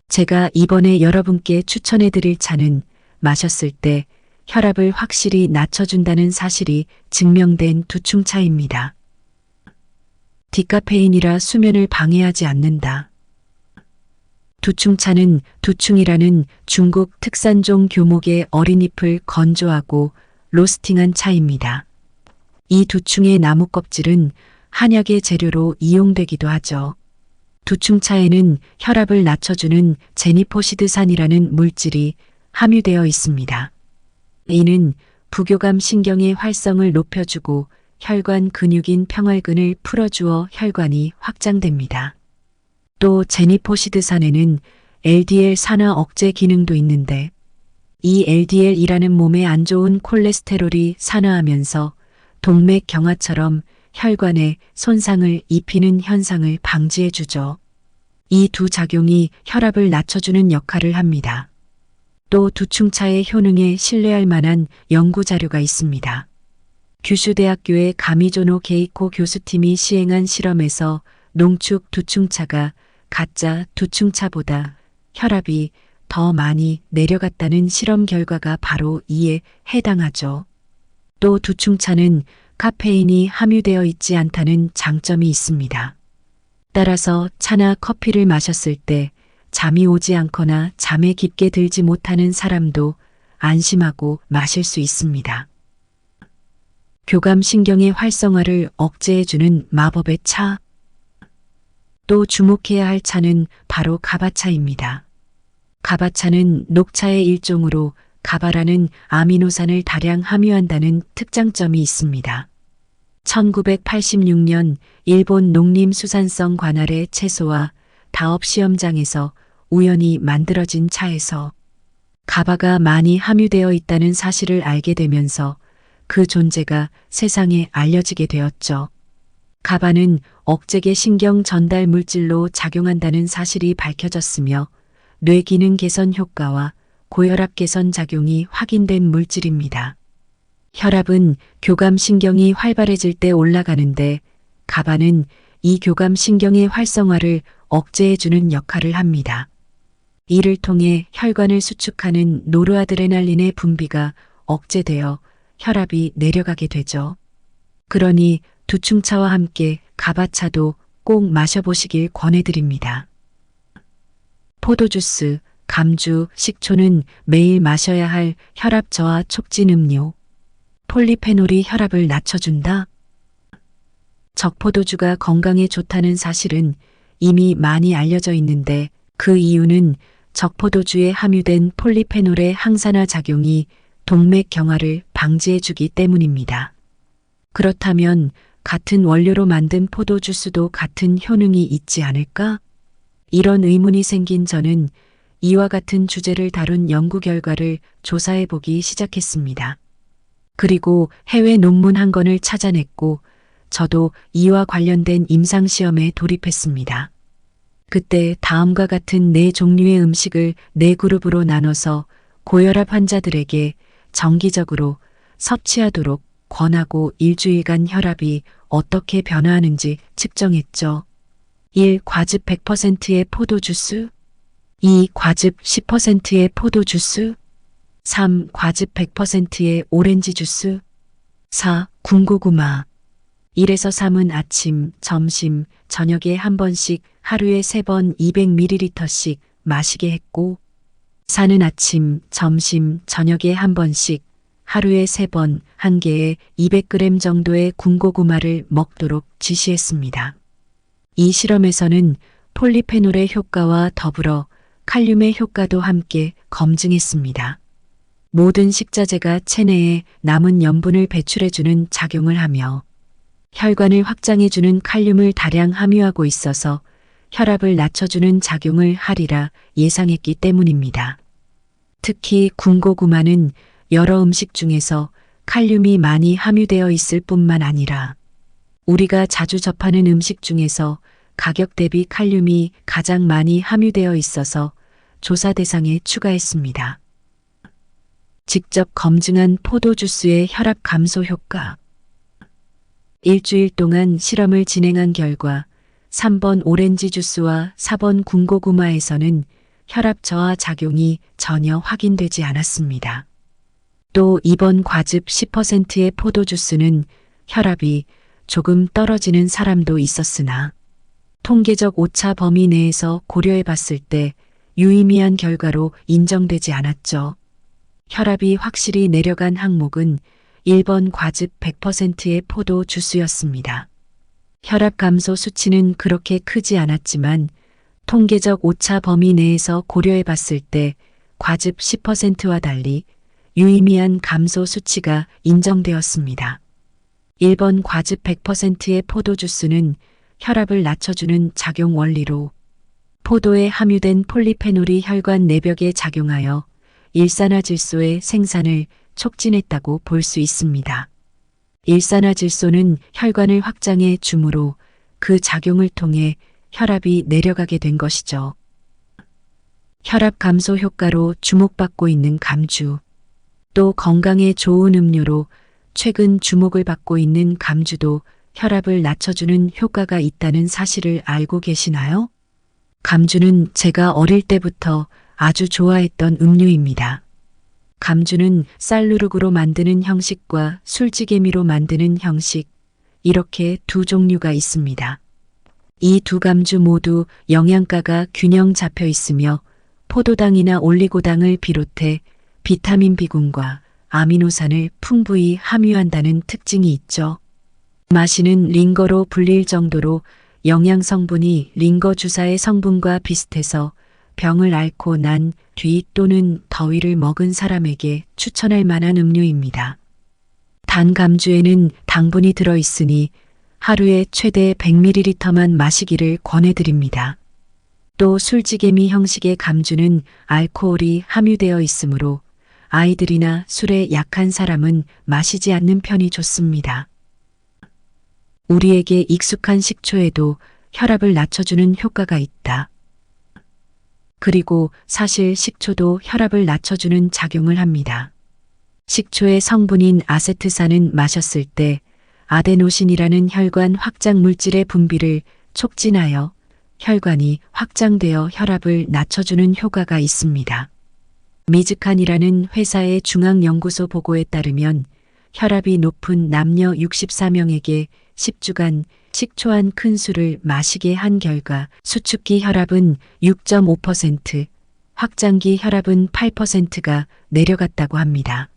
Speaker 1: 제가 이번에 여러분께 추천해 드릴 차는 마셨을 때 혈압을 확실히 낮춰준다는 사실이 증명된 두충차입니다. 디카페인이라 수면을 방해하지 않는다. 두충차는 두충이라는 중국 특산종 교목의 어린 잎을 건조하고 로스팅한 차입니다. 이 두충의 나무 껍질은 한약의 재료로 이용되기도 하죠. 두충차에는 혈압을 낮춰주는 제니포시드산이라는 물질이 함유되어 있습니다. 이는 부교감 신경의 활성을 높여주고 혈관 근육인 평활근을 풀어주어 혈관이 확장됩니다. 또 제니포시드산에는 LDL 산화 억제 기능도 있는데 이 LDL이라는 몸에 안 좋은 콜레스테롤이 산화하면서 동맥 경화처럼 혈관에 손상을 입히는 현상을 방지해주죠. 이 두 작용이 혈압을 낮춰주는 역할을 합니다. 또 두충차의 효능에 신뢰할 만한 연구 자료가 있습니다. 규슈대학교의 가미조노 게이코 교수팀이 시행한 실험에서 농축 두충차가 가짜 두충차보다 혈압이 더 많이 내려갔다는 실험 결과가 바로 이에 해당하죠. 또 두충차는 카페인이 함유되어 있지 않다는 장점이 있습니다. 따라서 차나 커피를 마셨을 때 잠이 오지 않거나 잠에 깊게 들지 못하는 사람도 안심하고 마실 수 있습니다. 교감신경의 활성화를 억제해주는 마법의 차. 또 주목해야 할 차는 바로 가바차입니다. 가바차는 녹차의 일종으로 가바라는 아미노산을 다량 함유한다는 특장점이 있습니다. 1986년 일본 농림수산성 관할의 채소와 다업 시험장에서 우연히 만들어진 차에서 가바가 많이 함유되어 있다는 사실을 알게 되면서 그 존재가 세상에 알려지게 되었죠. 가바는 억제계 신경 전달 물질로 작용한다는 사실이 밝혀졌으며 뇌 기능 개선 효과와 고혈압 개선 작용이 확인된 물질입니다. 혈압은 교감신경이 활발해질 때 올라가는데 가바는 이 교감신경의 활성화를 억제해주는 역할을 합니다. 이를 통해 혈관을 수축하는 노르아드레날린의 분비가 억제되어 혈압이 내려가게 되죠. 그러니 두충차와 함께 가바차도 꼭 마셔보시길 권해드립니다. 포도주스, 감주, 식초는 매일 마셔야 할 혈압 저하 촉진 음료. 폴리페놀이 혈압을 낮춰준다. 적포도주가 건강에 좋다는 사실은 이미 많이 알려져 있는데 그 이유는 적포도주에 함유된 폴리페놀의 항산화 작용이 동맥 경화를 방지해주기 때문입니다. 그렇다면 같은 원료로 만든 포도주스도 같은 효능이 있지 않을까? 이런 의문이 생긴 저는 이와 같은 주제를 다룬 연구 결과를 조사해보기 시작했습니다. 그리고 해외 논문 한 권을 찾아냈고 저도 이와 관련된 임상시험에 돌입했습니다. 그때 다음과 같은 4종류의 음식을 4그룹으로 나눠서 고혈압 환자들에게 정기적으로 섭취하도록 권하고 일주일간 혈압이 어떻게 변화하는지 측정했죠. 1. 과즙 100%의 포도주스. 2. 과즙 10%의 포도주스. 3. 과즙 100%의 오렌지 주스. 4. 군고구마. 1에서 3은 아침, 점심, 저녁에 한 번씩 하루에 3번 200ml씩 마시게 했고 4는 아침, 점심, 저녁에 한 번씩 하루에 3번 1개에 200g 정도의 군고구마를 먹도록 지시했습니다. 이 실험에서는 폴리페놀의 효과와 더불어 칼륨의 효과도 함께 검증했습니다. 모든 식자재가 체내에 남은 염분을 배출해주는 작용을 하며 혈관을 확장해주는 칼륨을 다량 함유하고 있어서 혈압을 낮춰주는 작용을 하리라 예상했기 때문입니다. 특히 군고구마는 여러 음식 중에서 칼륨이 많이 함유되어 있을 뿐만 아니라 우리가 자주 접하는 음식 중에서 가격 대비 칼륨이 가장 많이 함유되어 있어서 조사 대상에 추가했습니다. 직접 검증한 포도주스의 혈압 감소 효과. 일주일 동안 실험을 진행한 결과 3번 오렌지 주스와 4번 군고구마에서는 혈압 저하 작용이 전혀 확인되지 않았습니다. 또 2번 과즙 10%의 포도주스는 혈압이 조금 떨어지는 사람도 있었으나 통계적 오차 범위 내에서 고려해 봤을 때 유의미한 결과로 인정되지 않았죠. 혈압이 확실히 내려간 항목은 1번 과즙 100%의 포도 주스였습니다. 혈압 감소 수치는 그렇게 크지 않았지만 통계적 오차 범위 내에서 고려해 봤을 때 과즙 10%와 달리 유의미한 감소 수치가 인정되었습니다. 1번 과즙 100%의 포도 주스는 혈압을 낮춰주는 작용 원리로 포도에 함유된 폴리페놀이 혈관 내벽에 작용하여 일산화질소의 생산을 촉진했다고 볼 수 있습니다. 일산화질소는 혈관을 확장해 주므로 그 작용을 통해 혈압이 내려가게 된 것이죠. 혈압 감소 효과로 주목받고 있는 감주, 또 건강에 좋은 음료로 최근 주목을 받고 있는 감주도 혈압을 낮춰주는 효과가 있다는 사실을 알고 계시나요? 감주는 제가 어릴 때부터 아주 좋아했던 음료입니다. 감주는 쌀누룩으로 만드는 형식과 술찌개미로 만드는 형식, 이렇게 두 종류가 있습니다. 이 두 감주 모두 영양가가 균형 잡혀 있으며 포도당이나 올리고당을 비롯해 비타민 B군과 아미노산을 풍부히 함유한다는 특징이 있죠. 마시는 링거로 불릴 정도로 영양 성분이 링거 주사의 성분과 비슷해서 병을 앓고 난 뒤 또는 더위를 먹은 사람에게 추천할 만한 음료입니다. 단 감주에는 당분이 들어있으니 하루에 최대 100ml만 마시기를 권해드립니다. 또 술찌개미 형식의 감주는 알코올이 함유되어 있으므로 아이들이나 술에 약한 사람은 마시지 않는 편이 좋습니다. 우리에게 익숙한 식초에도 혈압을 낮춰주는 효과가 있다. 그리고 사실 식초도 혈압을 낮춰주는 작용을 합니다. 식초의 성분인 아세트산은 마셨을 때 아데노신이라는 혈관 확장 물질의 분비를 촉진하여 혈관이 확장되어 혈압을 낮춰주는 효과가 있습니다. 미즈칸이라는 회사의 중앙연구소 보고에 따르면 혈압이 높은 남녀 64명에게 10주간 식초 한 큰술을 마시게 한 결과 수축기 혈압은 6.5%, 확장기 혈압은 8%가 내려갔다고 합니다.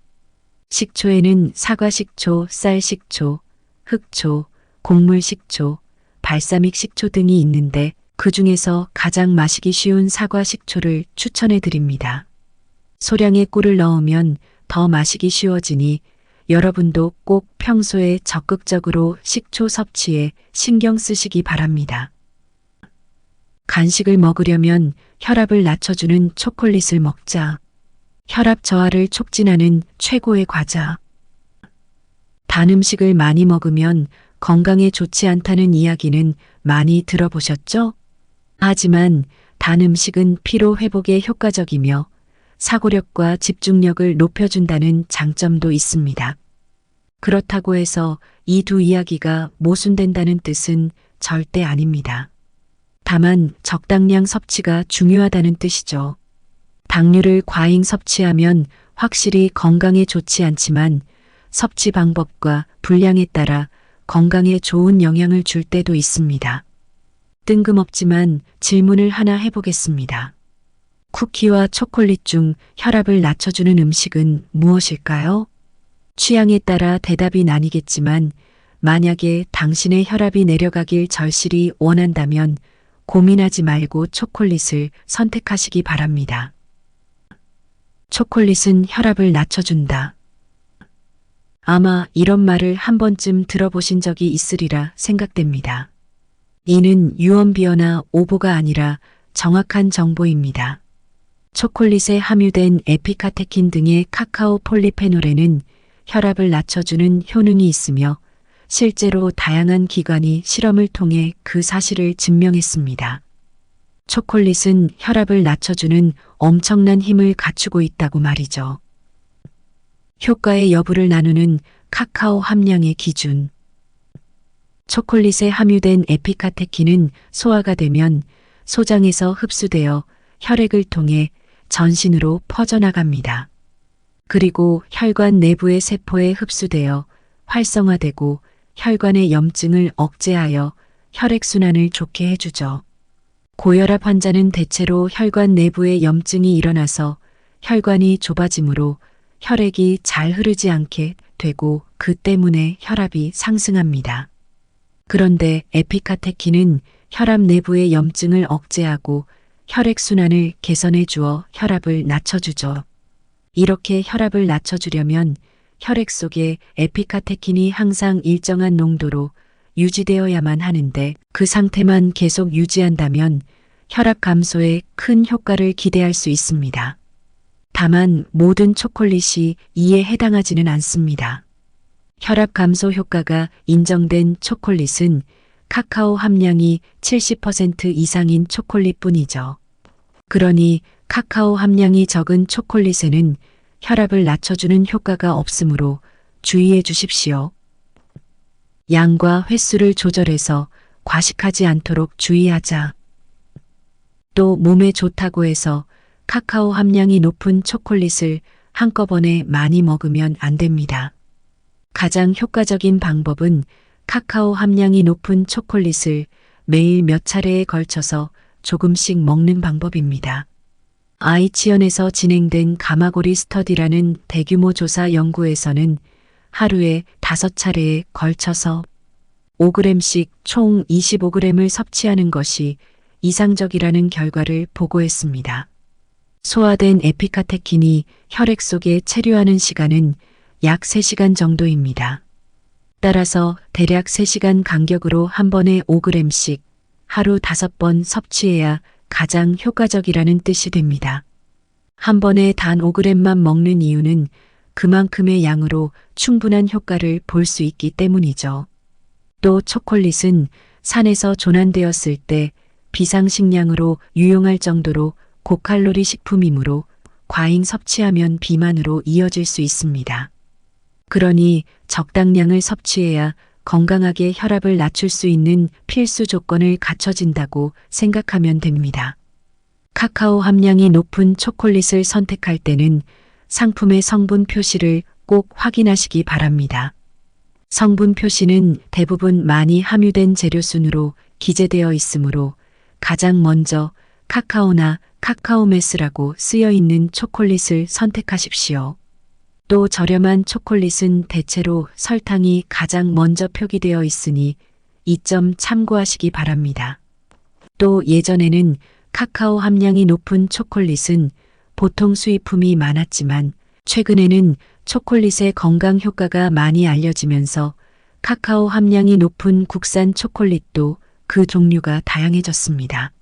Speaker 1: 식초에는 사과식초, 쌀식초, 흑초, 곡물식초, 발사믹 식초 등이 있는데 그 중에서 가장 마시기 쉬운 사과식초를 추천해 드립니다. 소량의 꿀을 넣으면 더 마시기 쉬워지니 여러분도 꼭 평소에 적극적으로 식초 섭취에 신경 쓰시기 바랍니다. 간식을 먹으려면 혈압을 낮춰주는 초콜릿을 먹자. 혈압 저하를 촉진하는 최고의 과자. 단 음식을 많이 먹으면 건강에 좋지 않다는 이야기는 많이 들어보셨죠? 하지만 단 음식은 피로 회복에 효과적이며 사고력과 집중력을 높여준다는 장점도 있습니다. 그렇다고 해서 이 두 이야기가 모순된다는 뜻은 절대 아닙니다. 다만 적당량 섭취가 중요하다는 뜻이죠. 당류를 과잉 섭취하면 확실히 건강에 좋지 않지만 섭취 방법과 분량에 따라 건강에 좋은 영향을 줄 때도 있습니다. 뜬금없지만 질문을 하나 해보겠습니다. 쿠키와 초콜릿 중 혈압을 낮춰주는 음식은 무엇일까요? 취향에 따라 대답이 나뉘겠지만 만약에 당신의 혈압이 내려가길 절실히 원한다면 고민하지 말고 초콜릿을 선택하시기 바랍니다. 초콜릿은 혈압을 낮춰준다. 아마 이런 말을 한 번쯤 들어보신 적이 있으리라 생각됩니다. 이는 유언비어나 오보가 아니라 정확한 정보입니다. 초콜릿에 함유된 에피카테킨 등의 카카오 폴리페놀에는 혈압을 낮춰주는 효능이 있으며 실제로 다양한 기관이 실험을 통해 그 사실을 증명했습니다. 초콜릿은 혈압을 낮춰주는 엄청난 힘을 갖추고 있다고 말이죠. 효과의 여부를 나누는 카카오 함량의 기준. 초콜릿에 함유된 에피카테킨은 소화가 되면 소장에서 흡수되어 혈액을 통해 전신으로 퍼져나갑니다. 그리고 혈관 내부의 세포에 흡수되어 활성화되고 혈관의 염증을 억제하여 혈액순환을 좋게 해주죠. 고혈압 환자는 대체로 혈관 내부에 염증이 일어나서 혈관이 좁아지므로 혈액이 잘 흐르지 않게 되고 그 때문에 혈압이 상승합니다. 그런데 에피카테킨은 혈압 내부의 염증을 억제하고 혈액순환을 개선해 주어 혈압을 낮춰주죠. 이렇게 혈압을 낮춰주려면 혈액 속에 에피카테킨이 항상 일정한 농도로 유지되어야만 하는데 그 상태만 계속 유지한다면 혈압 감소에 큰 효과를 기대할 수 있습니다. 다만 모든 초콜릿이 이에 해당하지는 않습니다. 혈압 감소 효과가 인정된 초콜릿은 카카오 함량이 70% 이상인 초콜릿뿐이죠. 그러니 카카오 함량이 적은 초콜릿에는 혈압을 낮춰주는 효과가 없으므로 주의해 주십시오. 양과 횟수를 조절해서 과식하지 않도록 주의하자. 또 몸에 좋다고 해서 카카오 함량이 높은 초콜릿을 한꺼번에 많이 먹으면 안 됩니다. 가장 효과적인 방법은 카카오 함량이 높은 초콜릿을 매일 몇 차례에 걸쳐서 조금씩 먹는 방법입니다. 아이치연에서 진행된 가마고리 스터디라는 대규모 조사 연구에서는 하루에 5차례에 걸쳐서 5g씩 총 25g을 섭취하는 것이 이상적이라는 결과를 보고했습니다. 소화된 에피카테킨이 혈액 속에 체류하는 시간은 약 3시간 정도입니다. 따라서 대략 3시간 간격으로 한 번에 5g씩 하루 5번 섭취해야 가장 효과적이라는 뜻이 됩니다. 한 번에 단 5g만 먹는 이유는 그만큼의 양으로 충분한 효과를 볼 수 있기 때문이죠. 또 초콜릿은 산에서 조난되었을 때 비상식량으로 유용할 정도로 고칼로리 식품이므로 과잉 섭취하면 비만으로 이어질 수 있습니다. 그러니 적당량을 섭취해야 건강하게 혈압을 낮출 수 있는 필수 조건을 갖춰진다고 생각하면 됩니다. 카카오 함량이 높은 초콜릿을 선택할 때는 상품의 성분 표시를 꼭 확인하시기 바랍니다. 성분 표시는 대부분 많이 함유된 재료 순으로 기재되어 있으므로 가장 먼저 카카오나 카카오메스라고 쓰여 있는 초콜릿을 선택하십시오. 또 저렴한 초콜릿은 대체로 설탕이 가장 먼저 표기되어 있으니 이 점 참고하시기 바랍니다. 또 예전에는 카카오 함량이 높은 초콜릿은 보통 수입품이 많았지만 최근에는 초콜릿의 건강 효과가 많이 알려지면서 카카오 함량이 높은 국산 초콜릿도 그 종류가 다양해졌습니다.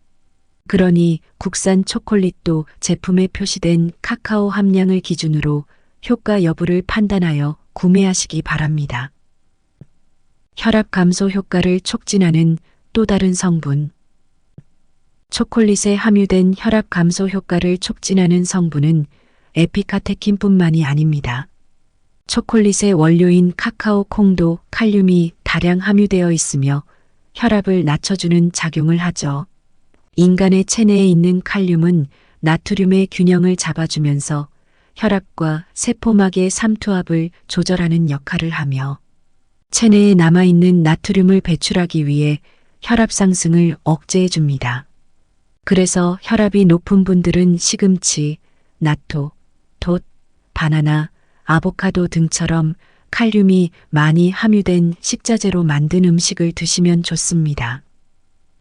Speaker 1: 그러니 국산 초콜릿도 제품에 표시된 카카오 함량을 기준으로 효과 여부를 판단하여 구매하시기 바랍니다. 혈압 감소 효과를 촉진하는 또 다른 성분. 초콜릿에 함유된 혈압 감소 효과를 촉진하는 성분은 에피카테킨뿐만이 아닙니다. 초콜릿의 원료인 카카오 콩도 칼륨이 다량 함유되어 있으며 혈압을 낮춰주는 작용을 하죠. 인간의 체내에 있는 칼륨은 나트륨의 균형을 잡아주면서 혈압과 세포막의 삼투압을 조절하는 역할을 하며 체내에 남아있는 나트륨을 배출하기 위해 혈압 상승을 억제해 줍니다. 그래서 혈압이 높은 분들은 시금치, 나토, 돛, 바나나, 아보카도 등처럼 칼륨이 많이 함유된 식자재로 만든 음식을 드시면 좋습니다.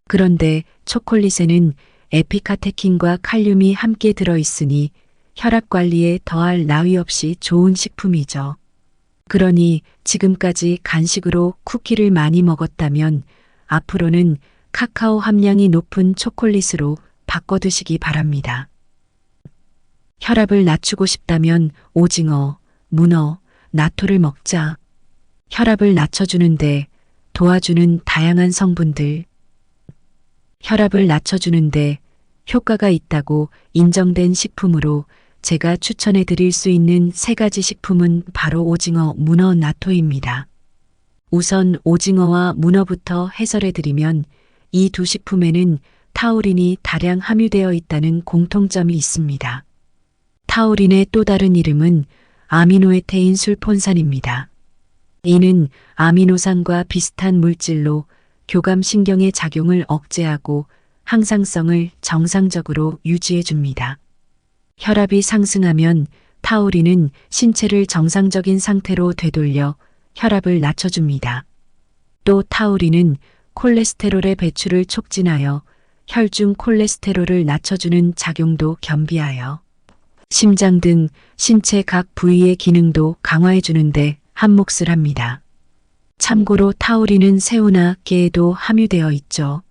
Speaker 1: 그런데 초콜릿에는 에피카테킨과 칼륨이 함께 들어있으니 혈압 관리에 더할 나위 없이 좋은 식품이죠. 그러니 지금까지 간식으로 쿠키를 많이 먹었다면 앞으로는 카카오 함량이 높은 초콜릿으로 바꿔 드시기 바랍니다. 혈압을 낮추고 싶다면 오징어, 문어, 나토를 먹자. 혈압을 낮춰주는데 도와주는 다양한 성분들. 혈압을 낮춰주는데 효과가 있다고 인정된 식품으로 제가 추천해 드릴 수 있는 3가지 식품은 바로 오징어, 문어, 나토입니다. 우선 오징어와 문어부터 해설해 드리면 이 두 식품에는 타우린이 다량 함유되어 있다는 공통점이 있습니다. 타우린의 또 다른 이름은 아미노에테인 술폰산입니다. 이는 아미노산과 비슷한 물질로 교감신경의 작용을 억제하고 항상성을 정상적으로 유지해 줍니다. 혈압이 상승하면 타우린은 신체를 정상적인 상태로 되돌려 혈압을 낮춰줍니다. 또 타우린은 콜레스테롤의 배출을 촉진하여 혈중 콜레스테롤을 낮춰주는 작용도 겸비하여 심장 등 신체 각 부위의 기능도 강화해 주는데 한몫을 합니다. 참고로 타우린은 새우나 게에도 함유되어 있죠.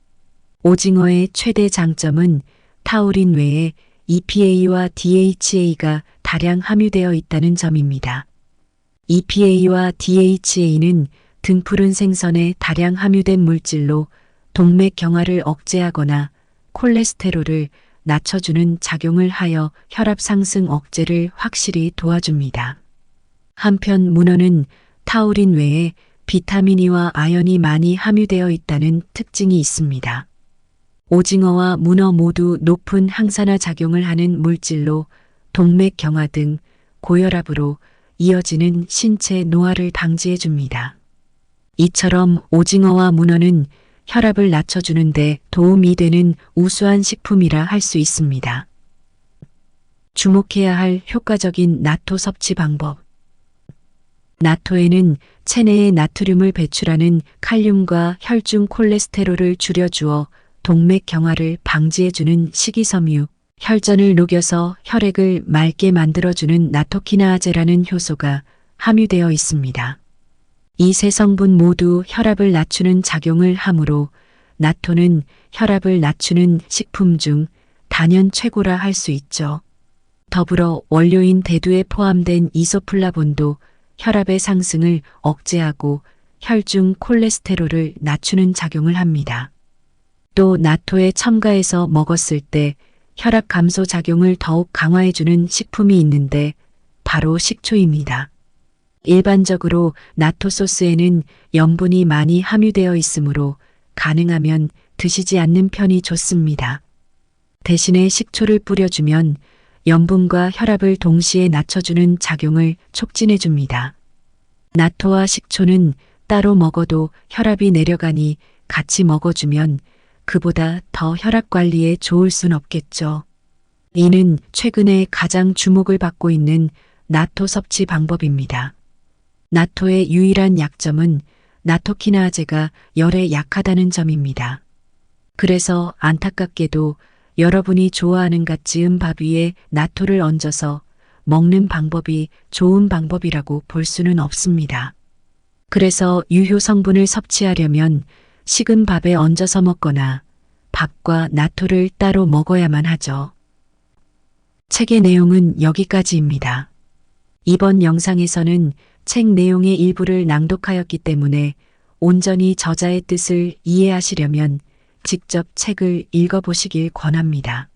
Speaker 1: 오징어의 최대 장점은 타우린 외에 EPA와 DHA가 다량 함유되어 있다는 점입니다. EPA와 DHA는 등푸른 생선에 다량 함유된 물질로 동맥 경화를 억제하거나 콜레스테롤을 낮춰주는 작용을 하여 혈압 상승 억제를 확실히 도와줍니다. 한편 문어는 타우린 외에 비타민 E와 아연이 많이 함유되어 있다는 특징이 있습니다. 오징어와 문어 모두 높은 항산화 작용을 하는 물질로 동맥 경화 등 고혈압으로 이어지는 신체 노화를 방지해 줍니다. 이처럼 오징어와 문어는 혈압을 낮춰주는데 도움이 되는 우수한 식품이라 할 수 있습니다. 주목해야 할 효과적인 나토 섭취 방법. 나토에는 체내의 나트륨을 배출하는 칼륨과 혈중 콜레스테롤을 줄여주어 동맥 경화를 방지해주는 식이섬유, 혈전을 녹여서 혈액을 맑게 만들어주는 나토키나아제라는 효소가 함유되어 있습니다. 이 세 성분 모두 혈압을 낮추는 작용을 하므로 나토는 혈압을 낮추는 식품 중 단연 최고라 할 수 있죠. 더불어 원료인 대두에 포함된 이소플라본도 혈압의 상승을 억제하고 혈중 콜레스테롤을 낮추는 작용을 합니다. 또 나토에 첨가해서 먹었을 때 혈압 감소 작용을 더욱 강화해주는 식품이 있는데 바로 식초입니다. 일반적으로 나토 소스에는 염분이 많이 함유되어 있으므로 가능하면 드시지 않는 편이 좋습니다. 대신에 식초를 뿌려주면 염분과 혈압을 동시에 낮춰주는 작용을 촉진해줍니다. 나토와 식초는 따로 먹어도 혈압이 내려가니 같이 먹어주면 그보다 더 혈압 관리에 좋을 순 없겠죠. 이는 최근에 가장 주목을 받고 있는 나토 섭취 방법입니다. 나토의 유일한 약점은 나토키나아제가 열에 약하다는 점입니다. 그래서 안타깝게도 여러분이 좋아하는 갓 지은 밥 위에 나토를 얹어서 먹는 방법이 좋은 방법이라고 볼 수는 없습니다. 그래서 유효 성분을 섭취하려면 식은 밥에 얹어서 먹거나 밥과 나토를 따로 먹어야만 하죠. 책의 내용은 여기까지입니다. 이번 영상에서는 책 내용의 일부를 낭독하였기 때문에 온전히 저자의 뜻을 이해하시려면 직접 책을 읽어보시길 권합니다.